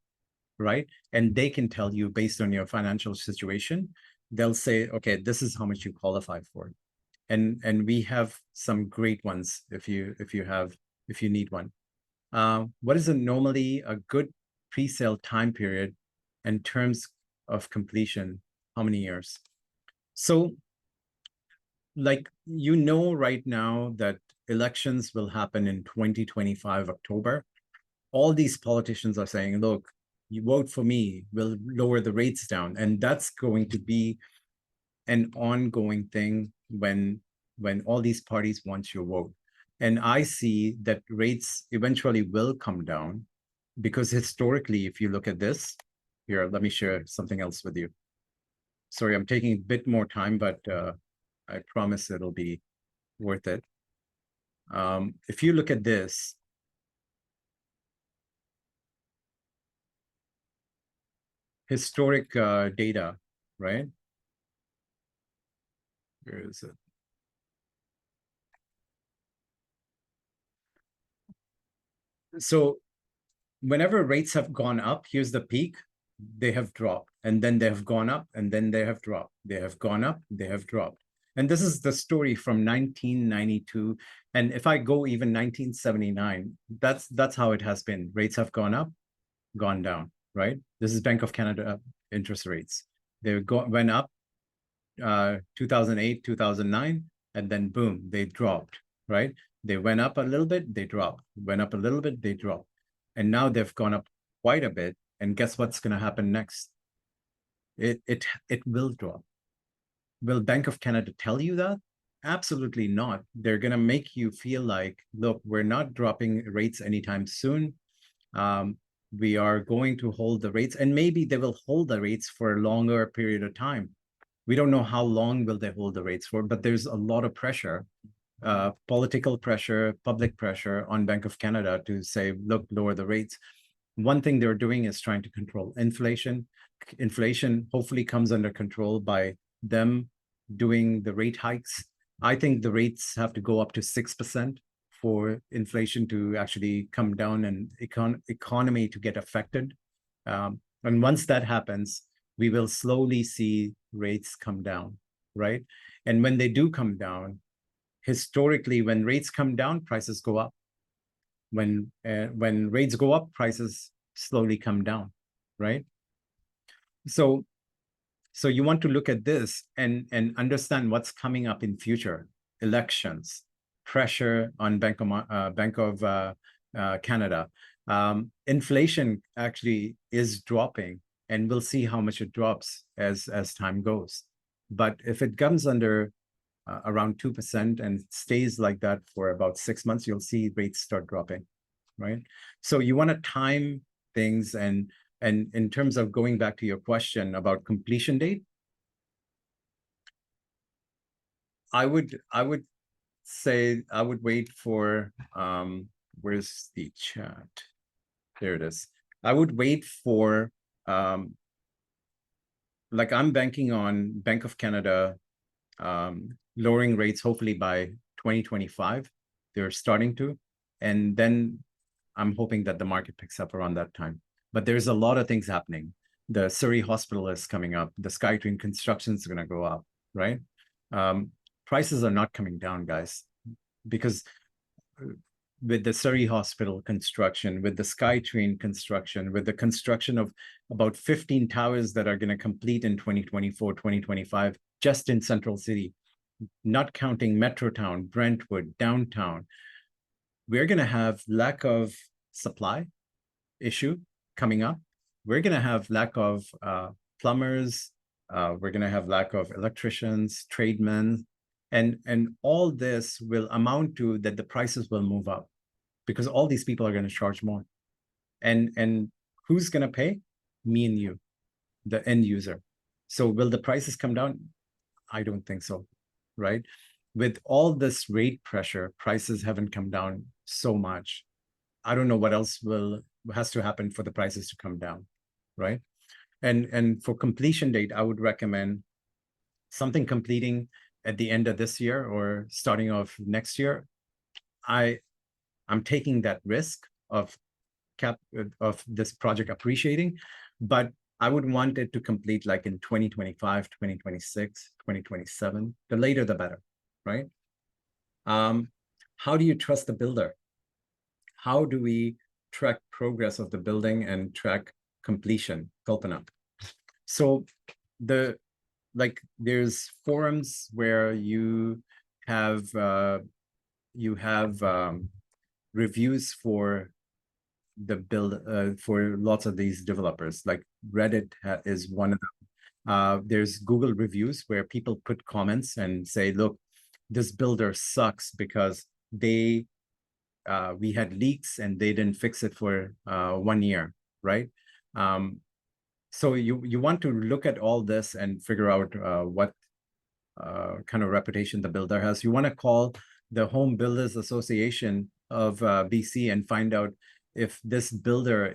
right? And they can tell you based on your financial situation. They'll say, okay, this is how much you qualify for. And we have some great ones if you need one. What is normally a good pre-sale time period and terms of completion? How many years? So like, right now that elections will happen in 2025 October. All these politicians are saying, look, you vote for me, we'll lower the rates down. And that's going to be an ongoing thing when all these parties want your vote. And I see that rates eventually will come down, because historically, if you look at this, here, let me share something else with you. Sorry, I'm taking a bit more time, but I promise it'll be worth it. If you look at this, historic data, right? Where is it? So whenever rates have gone up, here's the peak, they have dropped, and then they have gone up, and then they have dropped. They have gone up, they have dropped. And this is the story from 1992. And if I go even 1979, that's how it has been. Rates have gone up, gone down, right? This is Bank of Canada interest rates. They went up 2008, 2009, and then boom, they dropped, right? They went up a little bit, they dropped, went up a little bit, they dropped. And now they've gone up quite a bit. And guess what's going to happen next? It will drop. Will Bank of Canada tell you that? Absolutely not. They're going to make you feel like, look, we're not dropping rates anytime soon. We are going to hold the rates, and maybe they will hold the rates for a longer period of time. We don't know how long will they hold the rates for, but there's a lot of pressure, political pressure, public pressure on Bank of Canada to say, look, lower the rates. One thing they're doing is trying to control inflation. Inflation hopefully comes under control by them doing the rate hikes. I think the rates have to go up to 6% for inflation to actually come down and economy to get affected. And once that happens, we will slowly see rates come down, right? And when they do come down, historically, when rates come down, prices go up. When rates go up, prices slowly come down, right? So you want to look at this and understand what's coming up in future. Elections, pressure on Bank of Canada. Inflation actually is dropping, and we'll see how much it drops as time goes. But if it comes under around 2% and stays like that for about 6 months, you'll see rates start dropping, right? So you want to time things, and in terms of going back to your question about completion date, I would say I would wait for where's the chat? There it is. I would wait for like, I'm banking on Bank of Canada lowering rates hopefully by 2025. They're starting to, and then I'm hoping that the market picks up around that time. But there's a lot of things happening. The Surrey hospital is coming up. The SkyTrain construction is going to go up, right? Prices are not coming down, guys, because with the Surrey hospital construction, with the SkyTrain construction, with the construction of about 15 towers that are going to complete in 2024, 2025, just in Central City, not counting Metrotown, Brentwood, downtown, we're going to have lack of supply issue coming up. We're going to have lack of plumbers. We're going to have lack of electricians, tradesmen, and all this will amount to that the prices will move up, because all these people are going to charge more. And who's going to pay? Me and you, the end user. So will the prices come down? I don't think so, right? With all this rate pressure, prices haven't come down so much. I don't know what else has to happen for the prices to come down, right? And for completion date, I would recommend something completing at the end of this year or starting of next year. I'm taking that risk of this project appreciating, but I would want it to complete like in 2025, 2026, 2027. The later, the better, right? How do you trust the builder? How do we track progress of the building and track completion, Kalpana? So the like there's forums where you have reviews for the build for lots of these developers. Like Reddit is one of them. There's Google reviews where people put comments and say, look, this builder sucks because they we had leaks and they didn't fix it for 1 year, right? So you want to look at all this and figure out what kind of reputation the builder has. You want to call the Home Builders Association of BC and find out if this builder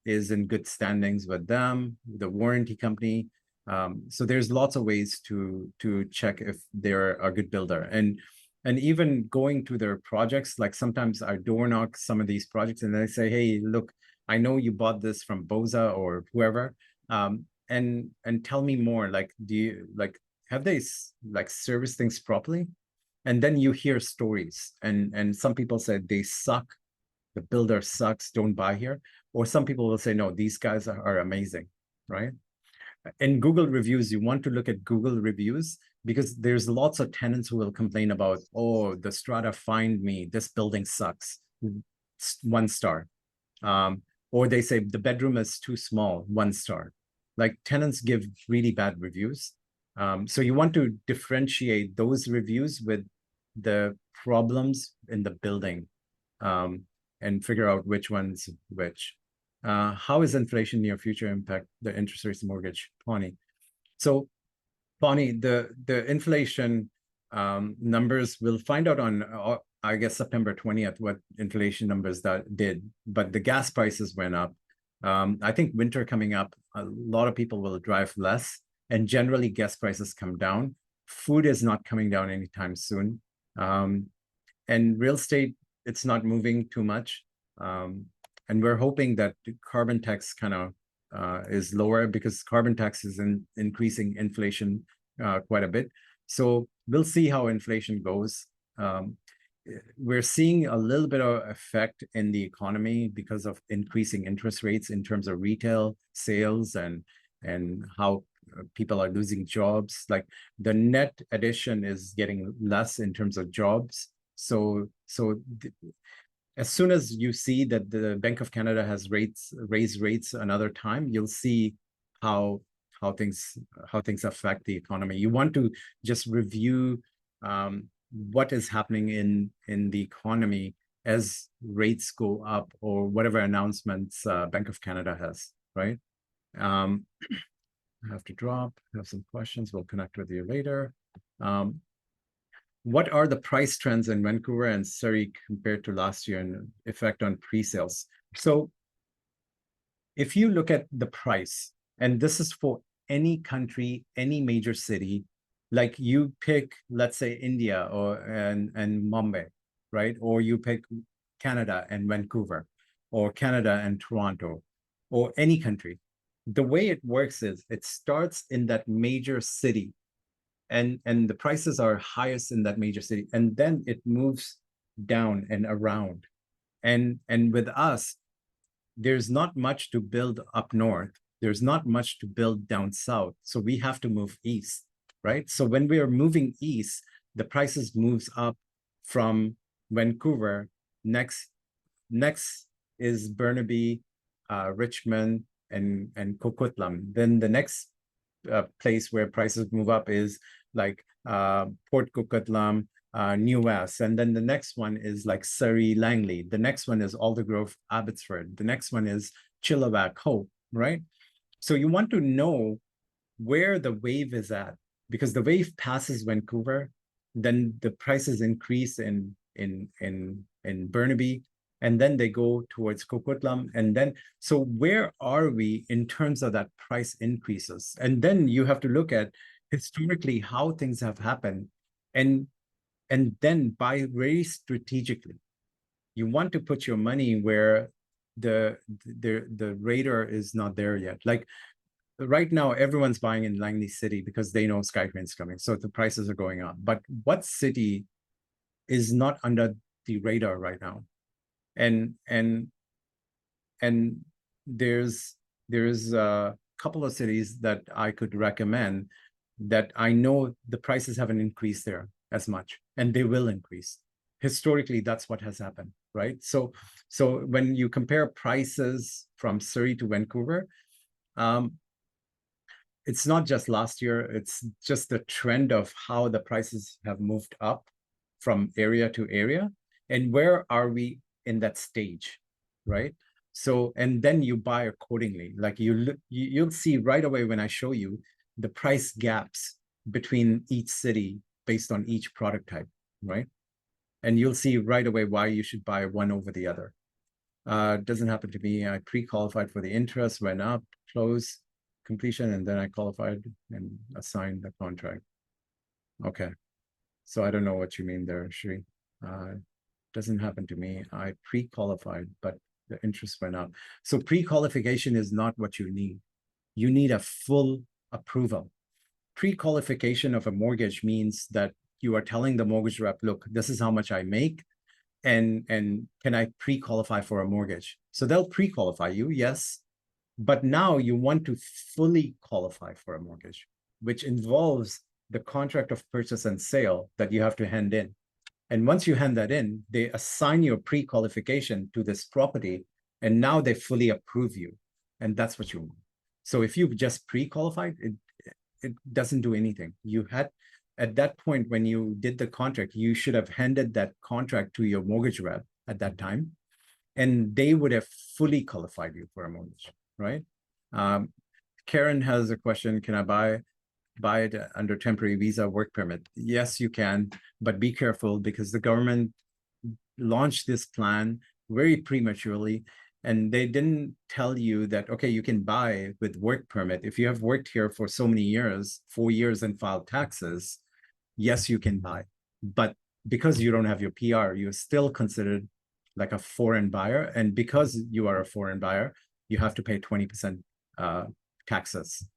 is in good standings with them, the warranty company. So there's lots of ways to check if they're a good builder. And even going to their projects, like sometimes I door knock some of these projects and they say, hey, look, I know you bought this from Boza or whoever, and tell me more. Like, do you like have they like serviced things properly? And then you hear stories, and some people said they suck, the builder sucks, don't buy here. Or some people will say, no, these guys are amazing, right? In Google reviews, you want to look at Google reviews because there's lots of tenants who will complain about, oh, the strata fined me, this building sucks, 1 star. Or they say the bedroom is too small, 1 star. Like tenants give really bad reviews. So you want to differentiate those reviews with the problems in the building, and figure out which one's which. How is inflation near future impact the interest rates mortgage, Pawnee? So Pawnee, the inflation numbers, we'll find out on I guess September 20th what inflation numbers that did, but the gas prices went up. I think winter coming up, a lot of people will drive less, and generally gas prices come down. Food is not coming down anytime soon. And real estate, it's not moving too much. And we're hoping that the carbon tax kind of is lower because carbon tax is increasing inflation quite a bit. So we'll see how inflation goes. We're seeing a little bit of effect in the economy because of increasing interest rates in terms of retail sales and how people are losing jobs. Like the net addition is getting less in terms of jobs. So as soon as you see that the Bank of Canada has raised rates another time, you'll see how things affect the economy. You want to just review what is happening in the economy as rates go up or whatever announcements Bank of Canada has, right? I have to drop. I have some questions. We'll connect with you later. What are the price trends in Vancouver and Surrey compared to last year and effect on pre-sales? So if you look at the price, and this is for any country, any major city, like you pick, let's say India and Mumbai, right? Or you pick Canada and Vancouver, or Canada and Toronto, or any country. The way it works is it starts in that major city, and the prices are highest in that major city, and then it moves down and around. And with us, there's not much to build up north. There's not much to build down south. So we have to move east, right? So when we are moving east, the prices moves up from Vancouver. Next is Burnaby, Richmond, and Coquitlam. Then the next place where prices move up is like Port Coquitlam, New West, and then the next one is like Surrey, Langley. The next one is Aldergrove, Abbotsford. The next one is Chilliwack, Hope, right? So you want to know where the wave is at, because the wave passes Vancouver, then the prices increase in Burnaby, and then they go towards Coquitlam, and then so where are we in terms of that price increases? And then you have to look at historically how things have happened, and then buy very strategically. You want to put your money where the radar is not there yet. Like right now, everyone's buying in Langley City because they know SkyTrain's coming, so the prices are going up. But what city is not under the radar right now? And there's a couple of cities that I could recommend. that I know the prices haven't increased there as much, and they will increase. Historically, that's what has happened, right? So when you compare prices from Surrey to Vancouver, it's not just last year, it's just the trend of how the prices have moved up from area to area. And where are we in that stage, right? So, and then you buy accordingly. Like you'll see right away when I show you the price gaps between each city based on each product type, right? And you'll see right away why you should buy one over the other. Doesn't happen to me. I pre-qualified for the interest, went up, close, completion, and then I qualified and assigned the contract. Okay. So I don't know what you mean there, Shri. Doesn't happen to me. I pre-qualified, but the interest went up. So pre-qualification is not what you need. You need a full approval. Pre-qualification of a mortgage means that you are telling the mortgage rep, look, this is how much I make, and can I pre-qualify for a mortgage? So they'll pre-qualify you, yes, but now you want to fully qualify for a mortgage, which involves the contract of purchase and sale that you have to hand in. And once you hand that in, they assign your pre-qualification to this property, and now they fully approve you. And that's what you want. So if you've just pre-qualified, it doesn't do anything. You had, at that point, when you did the contract, you should have handed that contract to your mortgage rep at that time, and they would have fully qualified you for a mortgage, right? Karen has a question, can I buy it under temporary visa work permit? Yes, you can, but be careful because the government launched this plan very prematurely, and they didn't tell you that, okay, you can buy with work permit. If you have worked here for so many years, 4 years, and filed taxes, yes, you can buy. But because you don't have your PR, you're still considered like a foreign buyer. And because you are a foreign buyer, you have to pay 20% taxes.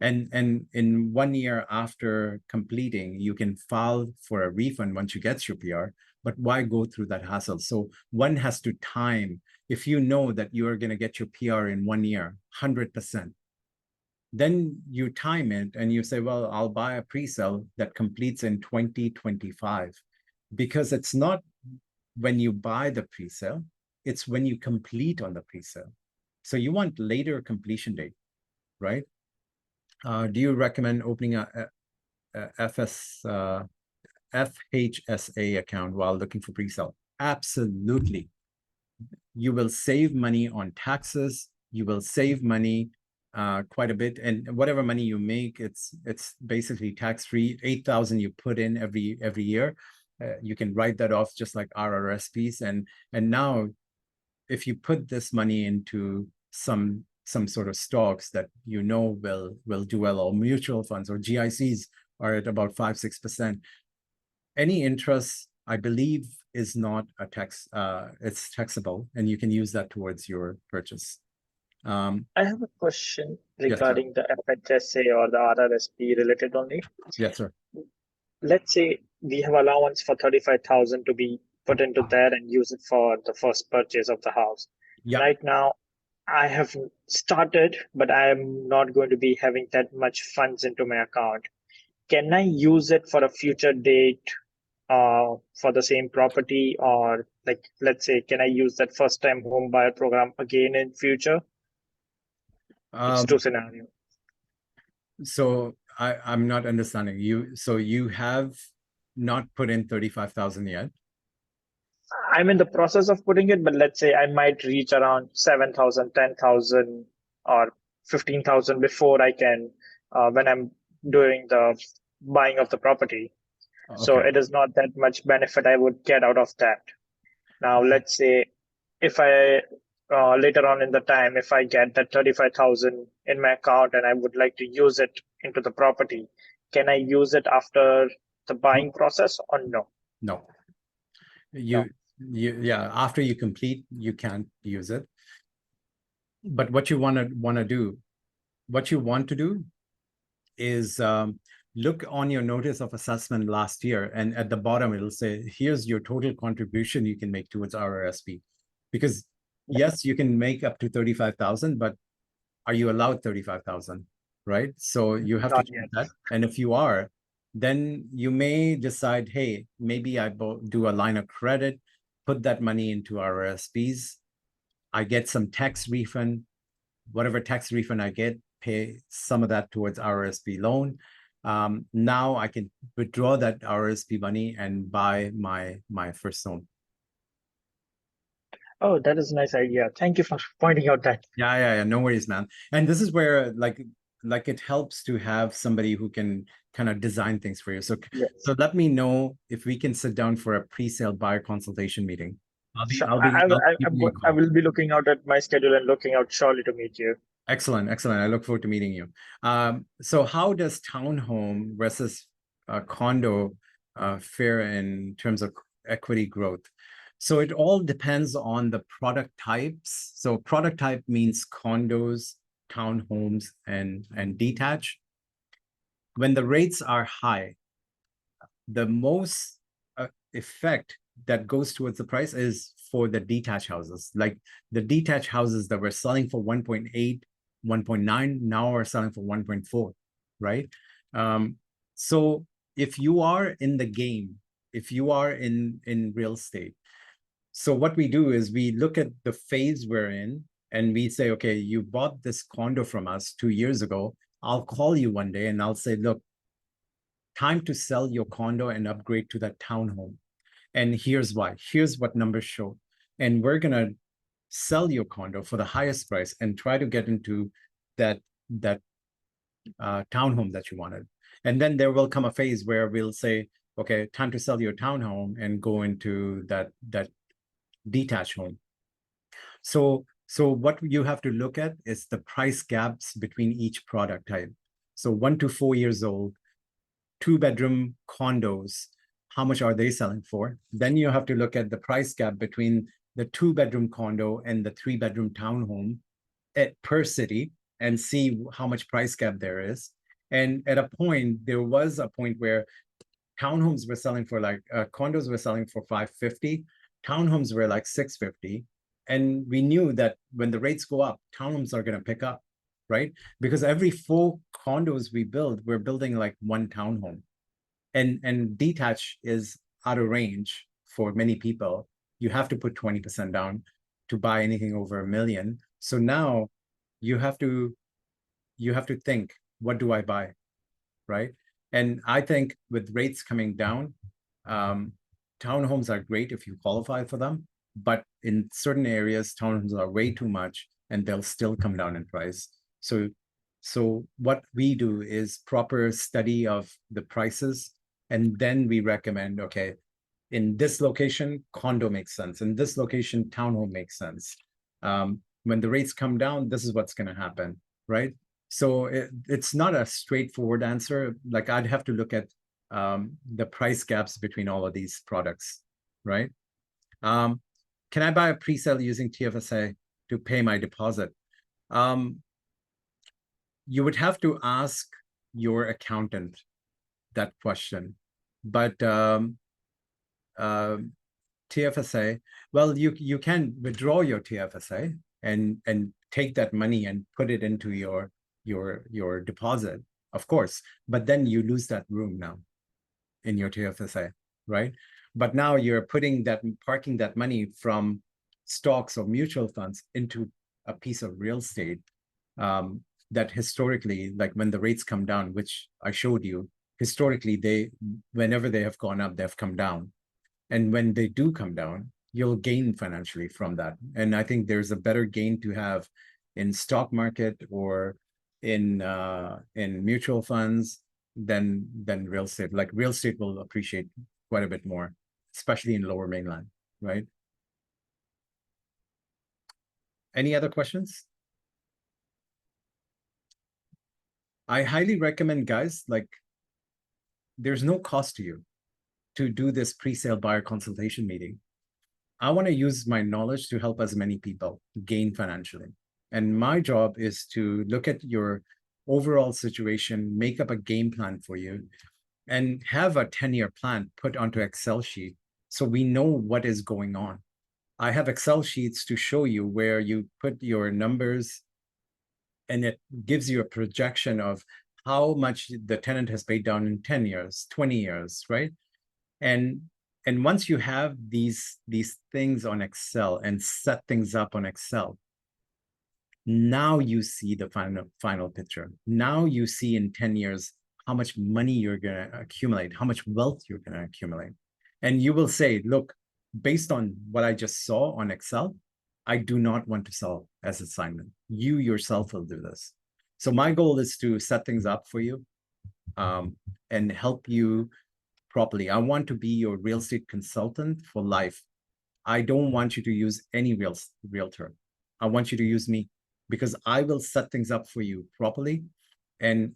And in 1 year after completing, you can file for a refund once you get your PR, but why go through that hassle? So one has to time, if you know that you're going to get your PR in 1 year, 100%, then you time it and you say, well, I'll buy a pre-sale that completes in 2025, because it's not when you buy the pre-sale, it's when you complete on the pre-sale. So you want later completion date, right? Do you recommend opening a FHSA account while looking for pre-sale? Absolutely. You will save money on taxes. You will save money quite a bit, and whatever money you make, it's basically tax-free. 8,000 you put in every year. You can write that off just like RRSPs, and now if you put this money into some sort of stocks that you know will do well, or mutual funds or GICs are at about 5-6%. Any interest, I believe, is not a tax. It's taxable, and you can use that towards your purchase. I have a question Yes, sir. regarding the FHSA or the RRSP related only. Yes, sir. Let's say we have allowance for 35,000 to be put into that and use it for the first purchase of the house. Yeah. Right now, I have started, but I am not going to be having that much funds into my account. Can I use it for a future date for the same property? Or like, let's say, can I use that first time home buyer program again in future? It's two scenarios. So I'm not understanding you. So you have not put in 35,000 yet? I'm in the process of putting it, but let's say I might reach around 7,000, 10,000, or 15,000 before I can, when I'm doing the buying of the property. Okay. So it is not that much benefit I would get out of that. Now, let's say if I, later on in the time, if I get that 35,000 in my account and I would like to use it into the property, can I use it after the buying process or no? No. Yeah, after you complete, you can't use it. But what you want to do is look on your notice of assessment last year, and at the bottom it'll say, here's your total contribution you can make towards RRSP. Because yes, you can make up to 35,000, but are you allowed 35,000? right? So you have to Not check yet. that. And if you are, then you may decide, hey, maybe I do a line of credit, put that money into RRSPs. I get some tax refund, whatever tax refund I get, pay some of that towards RRSP loan. Now I can withdraw that RRSP money and buy my first home. Oh, that is a nice idea. Thank you for pointing out that. Yeah. No worries, man. And this is where like it helps to have somebody who can kind of design things for you. So Yes. let me know if we can sit down for a pre-sale buyer consultation meeting. Sure. I'll give you a I call. will be looking out at my schedule and looking out surely to meet you. Excellent. I look forward to meeting you. So how does townhome versus condo fare in terms of equity growth? So it all depends on the product types. So product type means condos, townhomes, and detached. When the rates are high, the most effect that goes towards the price is for the detached houses. Like the detached houses that were selling for 1.8, 1.9, now are selling for 1.4, right? So if you are in the game, if you are in real estate, so what we do is we look at the phase we're in and we say, okay, you bought this condo from us 2 years ago. I'll call you one day and I'll say, look, time to sell your condo and upgrade to that townhome. And here's why. Here's what numbers show. And we're gonna sell your condo for the highest price and try to get into that townhome that you wanted. And then there will come a phase where we'll say, okay, time to sell your townhome and go into that detached home. So what you have to look at is the price gaps between each product type. So 1 to 4 years old, 2-bedroom condos, how much are they selling for? Then you have to look at the price gap between the 2-bedroom condo and the 3-bedroom townhome per city and see how much price gap there is. And at a point, there was a point where townhomes were selling for like condos were selling for 550, townhomes were like 650. And we knew that when the rates go up, townhomes are going to pick up, right? Because every 4 condos we build, we're building like 1 townhome. And detached is out of range for many people. You have to put 20% down to buy anything over $1 million. So now you have to think, what do I buy, right? And I think with rates coming down, townhomes are great if you qualify for them, but in certain areas, townhomes are way too much and they'll still come down in price. So what we do is proper study of the prices, and then we recommend, okay, in this location, condo makes sense. In this location, townhome makes sense. When the rates come down, this is what's going to happen, right? So it's not a straightforward answer. Like I'd have to look at the price gaps between all of these products, right? Can I buy a pre-sale using TFSA to pay my deposit? You would have to ask your accountant that question. But TFSA, well, you can withdraw your TFSA and take that money and put it into your deposit, of course. But then you lose that room now in your TFSA, right? But now you're parking that money from stocks or mutual funds into a piece of real estate that historically, like when the rates come down, which I showed you, historically, whenever they have gone up, they've come down. And when they do come down, you'll gain financially from that. And I think there's a better gain to have in stock market or in mutual funds than real estate. Like real estate will appreciate quite a bit more, especially in Lower Mainland, right? Any other questions? I highly recommend, guys, like there's no cost to you to do this pre-sale buyer consultation meeting. I want to use my knowledge to help as many people gain financially. And my job is to look at your overall situation, make up a game plan for you, and have a 10-year plan put onto Excel sheet so we know what is going on. I have Excel sheets to show you where you put your numbers and it gives you a projection of how much the tenant has paid down in 10 years, 20 years, right? And once you have these things on Excel and set things up on Excel, now you see the final picture. Now you see in 10 years how much money you're going to accumulate, how much wealth you're going to accumulate. And you will say, look, based on what I just saw on Excel, I do not want to sell as assignment. You yourself will do this. So my goal is to set things up for you and help you properly. I want to be your real estate consultant for life. I don't want you to use any realtor. I want you to use me, because I will set things up for you properly. And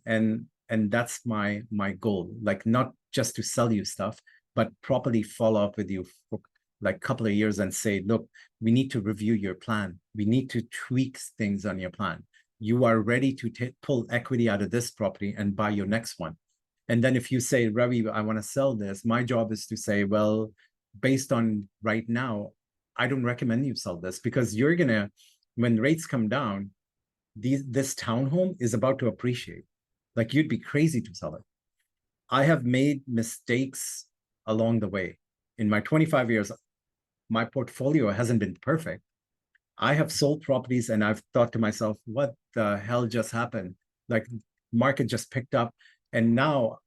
that's my goal, like not just to sell you stuff, but properly follow up with you for like a couple of years and say, look, we need to review your plan. We need to tweak things on your plan. You are ready to pull equity out of this property and buy your next one. And then if you say, Ravi, I want to sell this, my job is to say, well, based on right now, I don't recommend you sell this, because you're going to, when rates come down, this townhome is about to appreciate. Like, you'd be crazy to sell it. I have made mistakes along the way. In my 25 years, my portfolio hasn't been perfect. I have sold properties and I've thought to myself, what the hell just happened? Like, market just picked up. And now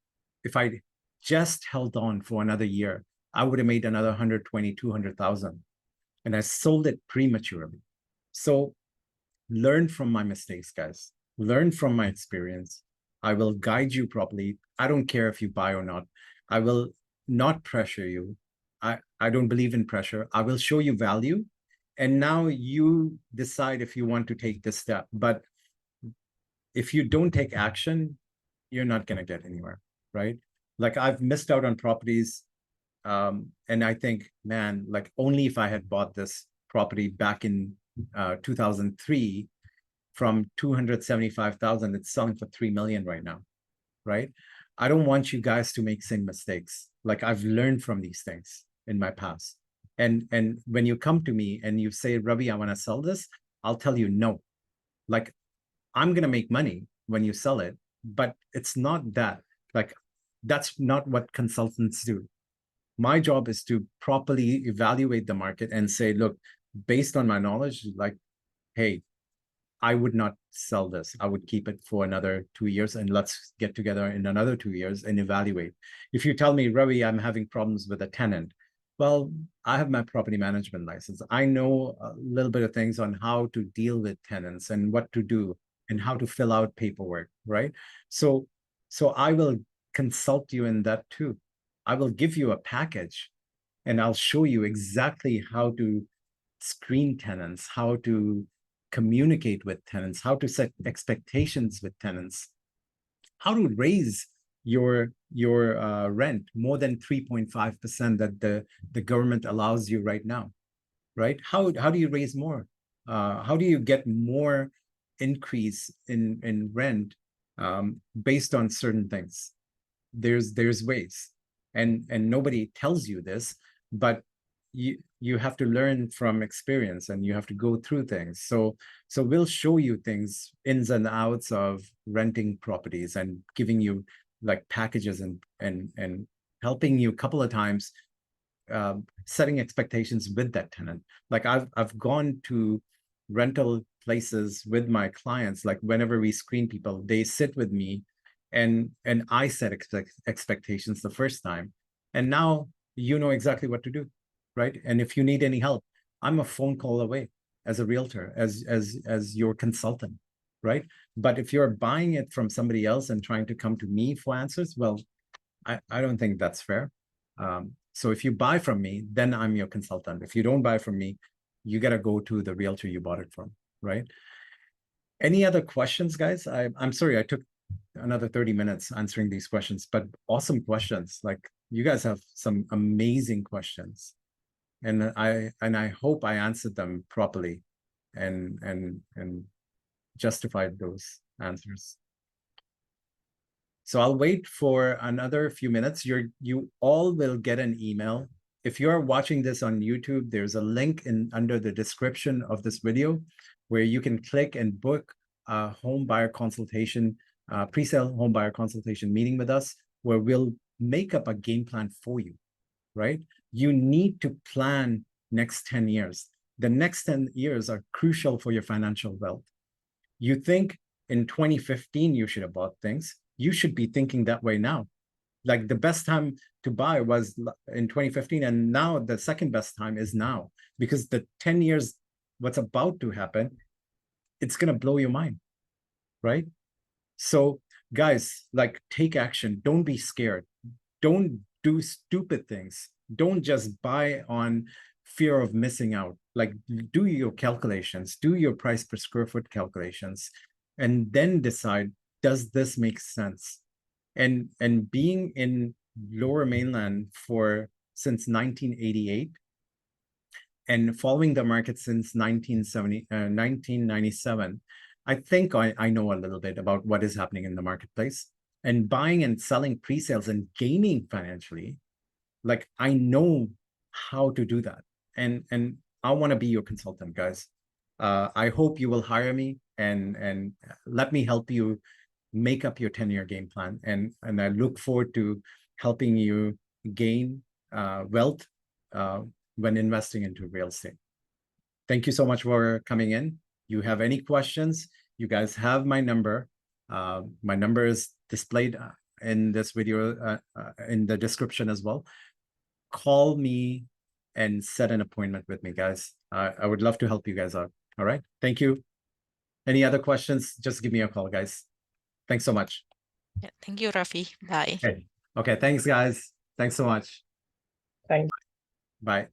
if I just held on for another year, I would have made another 120, 200,000. And I sold it prematurely. So learn from my mistakes, guys. Learn from my experience. I will guide you properly. I don't care if you buy or not. I will not pressure you. I don't believe in pressure. I will show you value. And now you decide if you want to take this step. But if you don't take action, you're not going to get anywhere, right? Like, I've missed out on properties. And I think, man, like, only if I had bought this property back in 2003 from 275,000, it's selling for 3 million right now, right? I don't want you guys to make same mistakes. Like, I've learned from these things in my past. And when you come to me and you say, Ravi, I want to sell this, I'll tell you no. Like, I'm going to make money when you sell it, but it's not that. Like, that's not what consultants do. My job is to properly evaluate the market and say, look, based on my knowledge, like, hey, I would not sell this. I would keep it for another 2 years, and let's get together in another 2 years and evaluate. If you tell me, Ravi, I'm having problems with a tenant, well, I have my property management license. I know a little bit of things on how to deal with tenants and what to do and how to fill out paperwork, right? So I will consult you in that too. I will give you a package and I'll show you exactly how to screen tenants, how to communicate with tenants, how to set expectations with tenants, how to raise your rent more than 3.5% that the government allows you right now, right? How do you raise more? How do you get more increase in rent based on certain things? There's ways, and nobody tells you this, but you have to learn from experience and you have to go through things. So we'll show you things, ins and outs of renting properties, and giving you like packages and helping you a couple of times setting expectations with that tenant. Like, I've gone to rental places with my clients. Like, whenever we screen people, they sit with me and I set expectations the first time, and now you know exactly what to do, right? And if you need any help, I'm a phone call away as a realtor, as your consultant, right? But if you're buying it from somebody else and trying to come to me for answers, well, I don't think that's fair. So if you buy from me, then I'm your consultant. If you don't buy from me, you got to go to the realtor you bought it from, right? Any other questions, guys? I'm sorry, I took another 30 minutes answering these questions, but awesome questions. Like, you guys have some amazing questions, and I hope I answered them properly and justified those answers. So I'll wait for another few minutes. You all will get an email. If you're watching this on YouTube, there's a link under the description of this video where you can click and book a home buyer consultation, pre-sale home buyer consultation meeting with us, where we'll make up a game plan for you, right? You need to plan next 10 years. The next 10 years are crucial for your financial wealth. You think in 2015 you should have bought things. You should be thinking that way now. Like the best time to buy was in 2015, and now the second best time is now, because the 10 years, what's about to happen, it's going to blow your mind, right? So guys, like, take action. Don't be scared. Don't do stupid things. Don't just buy on fear of missing out. Like, do your calculations, do your price per square foot calculations, and then decide, does this make sense? And being in Lower Mainland since 1988 and following the market since 1997, I think I know a little bit about what is happening in the marketplace, and buying and selling pre-sales and gaining financially. Like, I know how to do that. And I want to be your consultant, guys. I hope you will hire me and let me help you make up your 10-year game plan. And I look forward to helping you gain wealth when investing into real estate. Thank you so much for coming in. You have any questions, you guys have my number. My number is displayed in this video, in the description as well. Call me and set an appointment with me, guys. I would love to help you guys out. All right. Thank you. Any other questions? Just give me a call, guys. Thanks so much. Yeah, thank you, Ravi. Bye. Okay. Thanks, guys. Thanks so much. Thank Bye.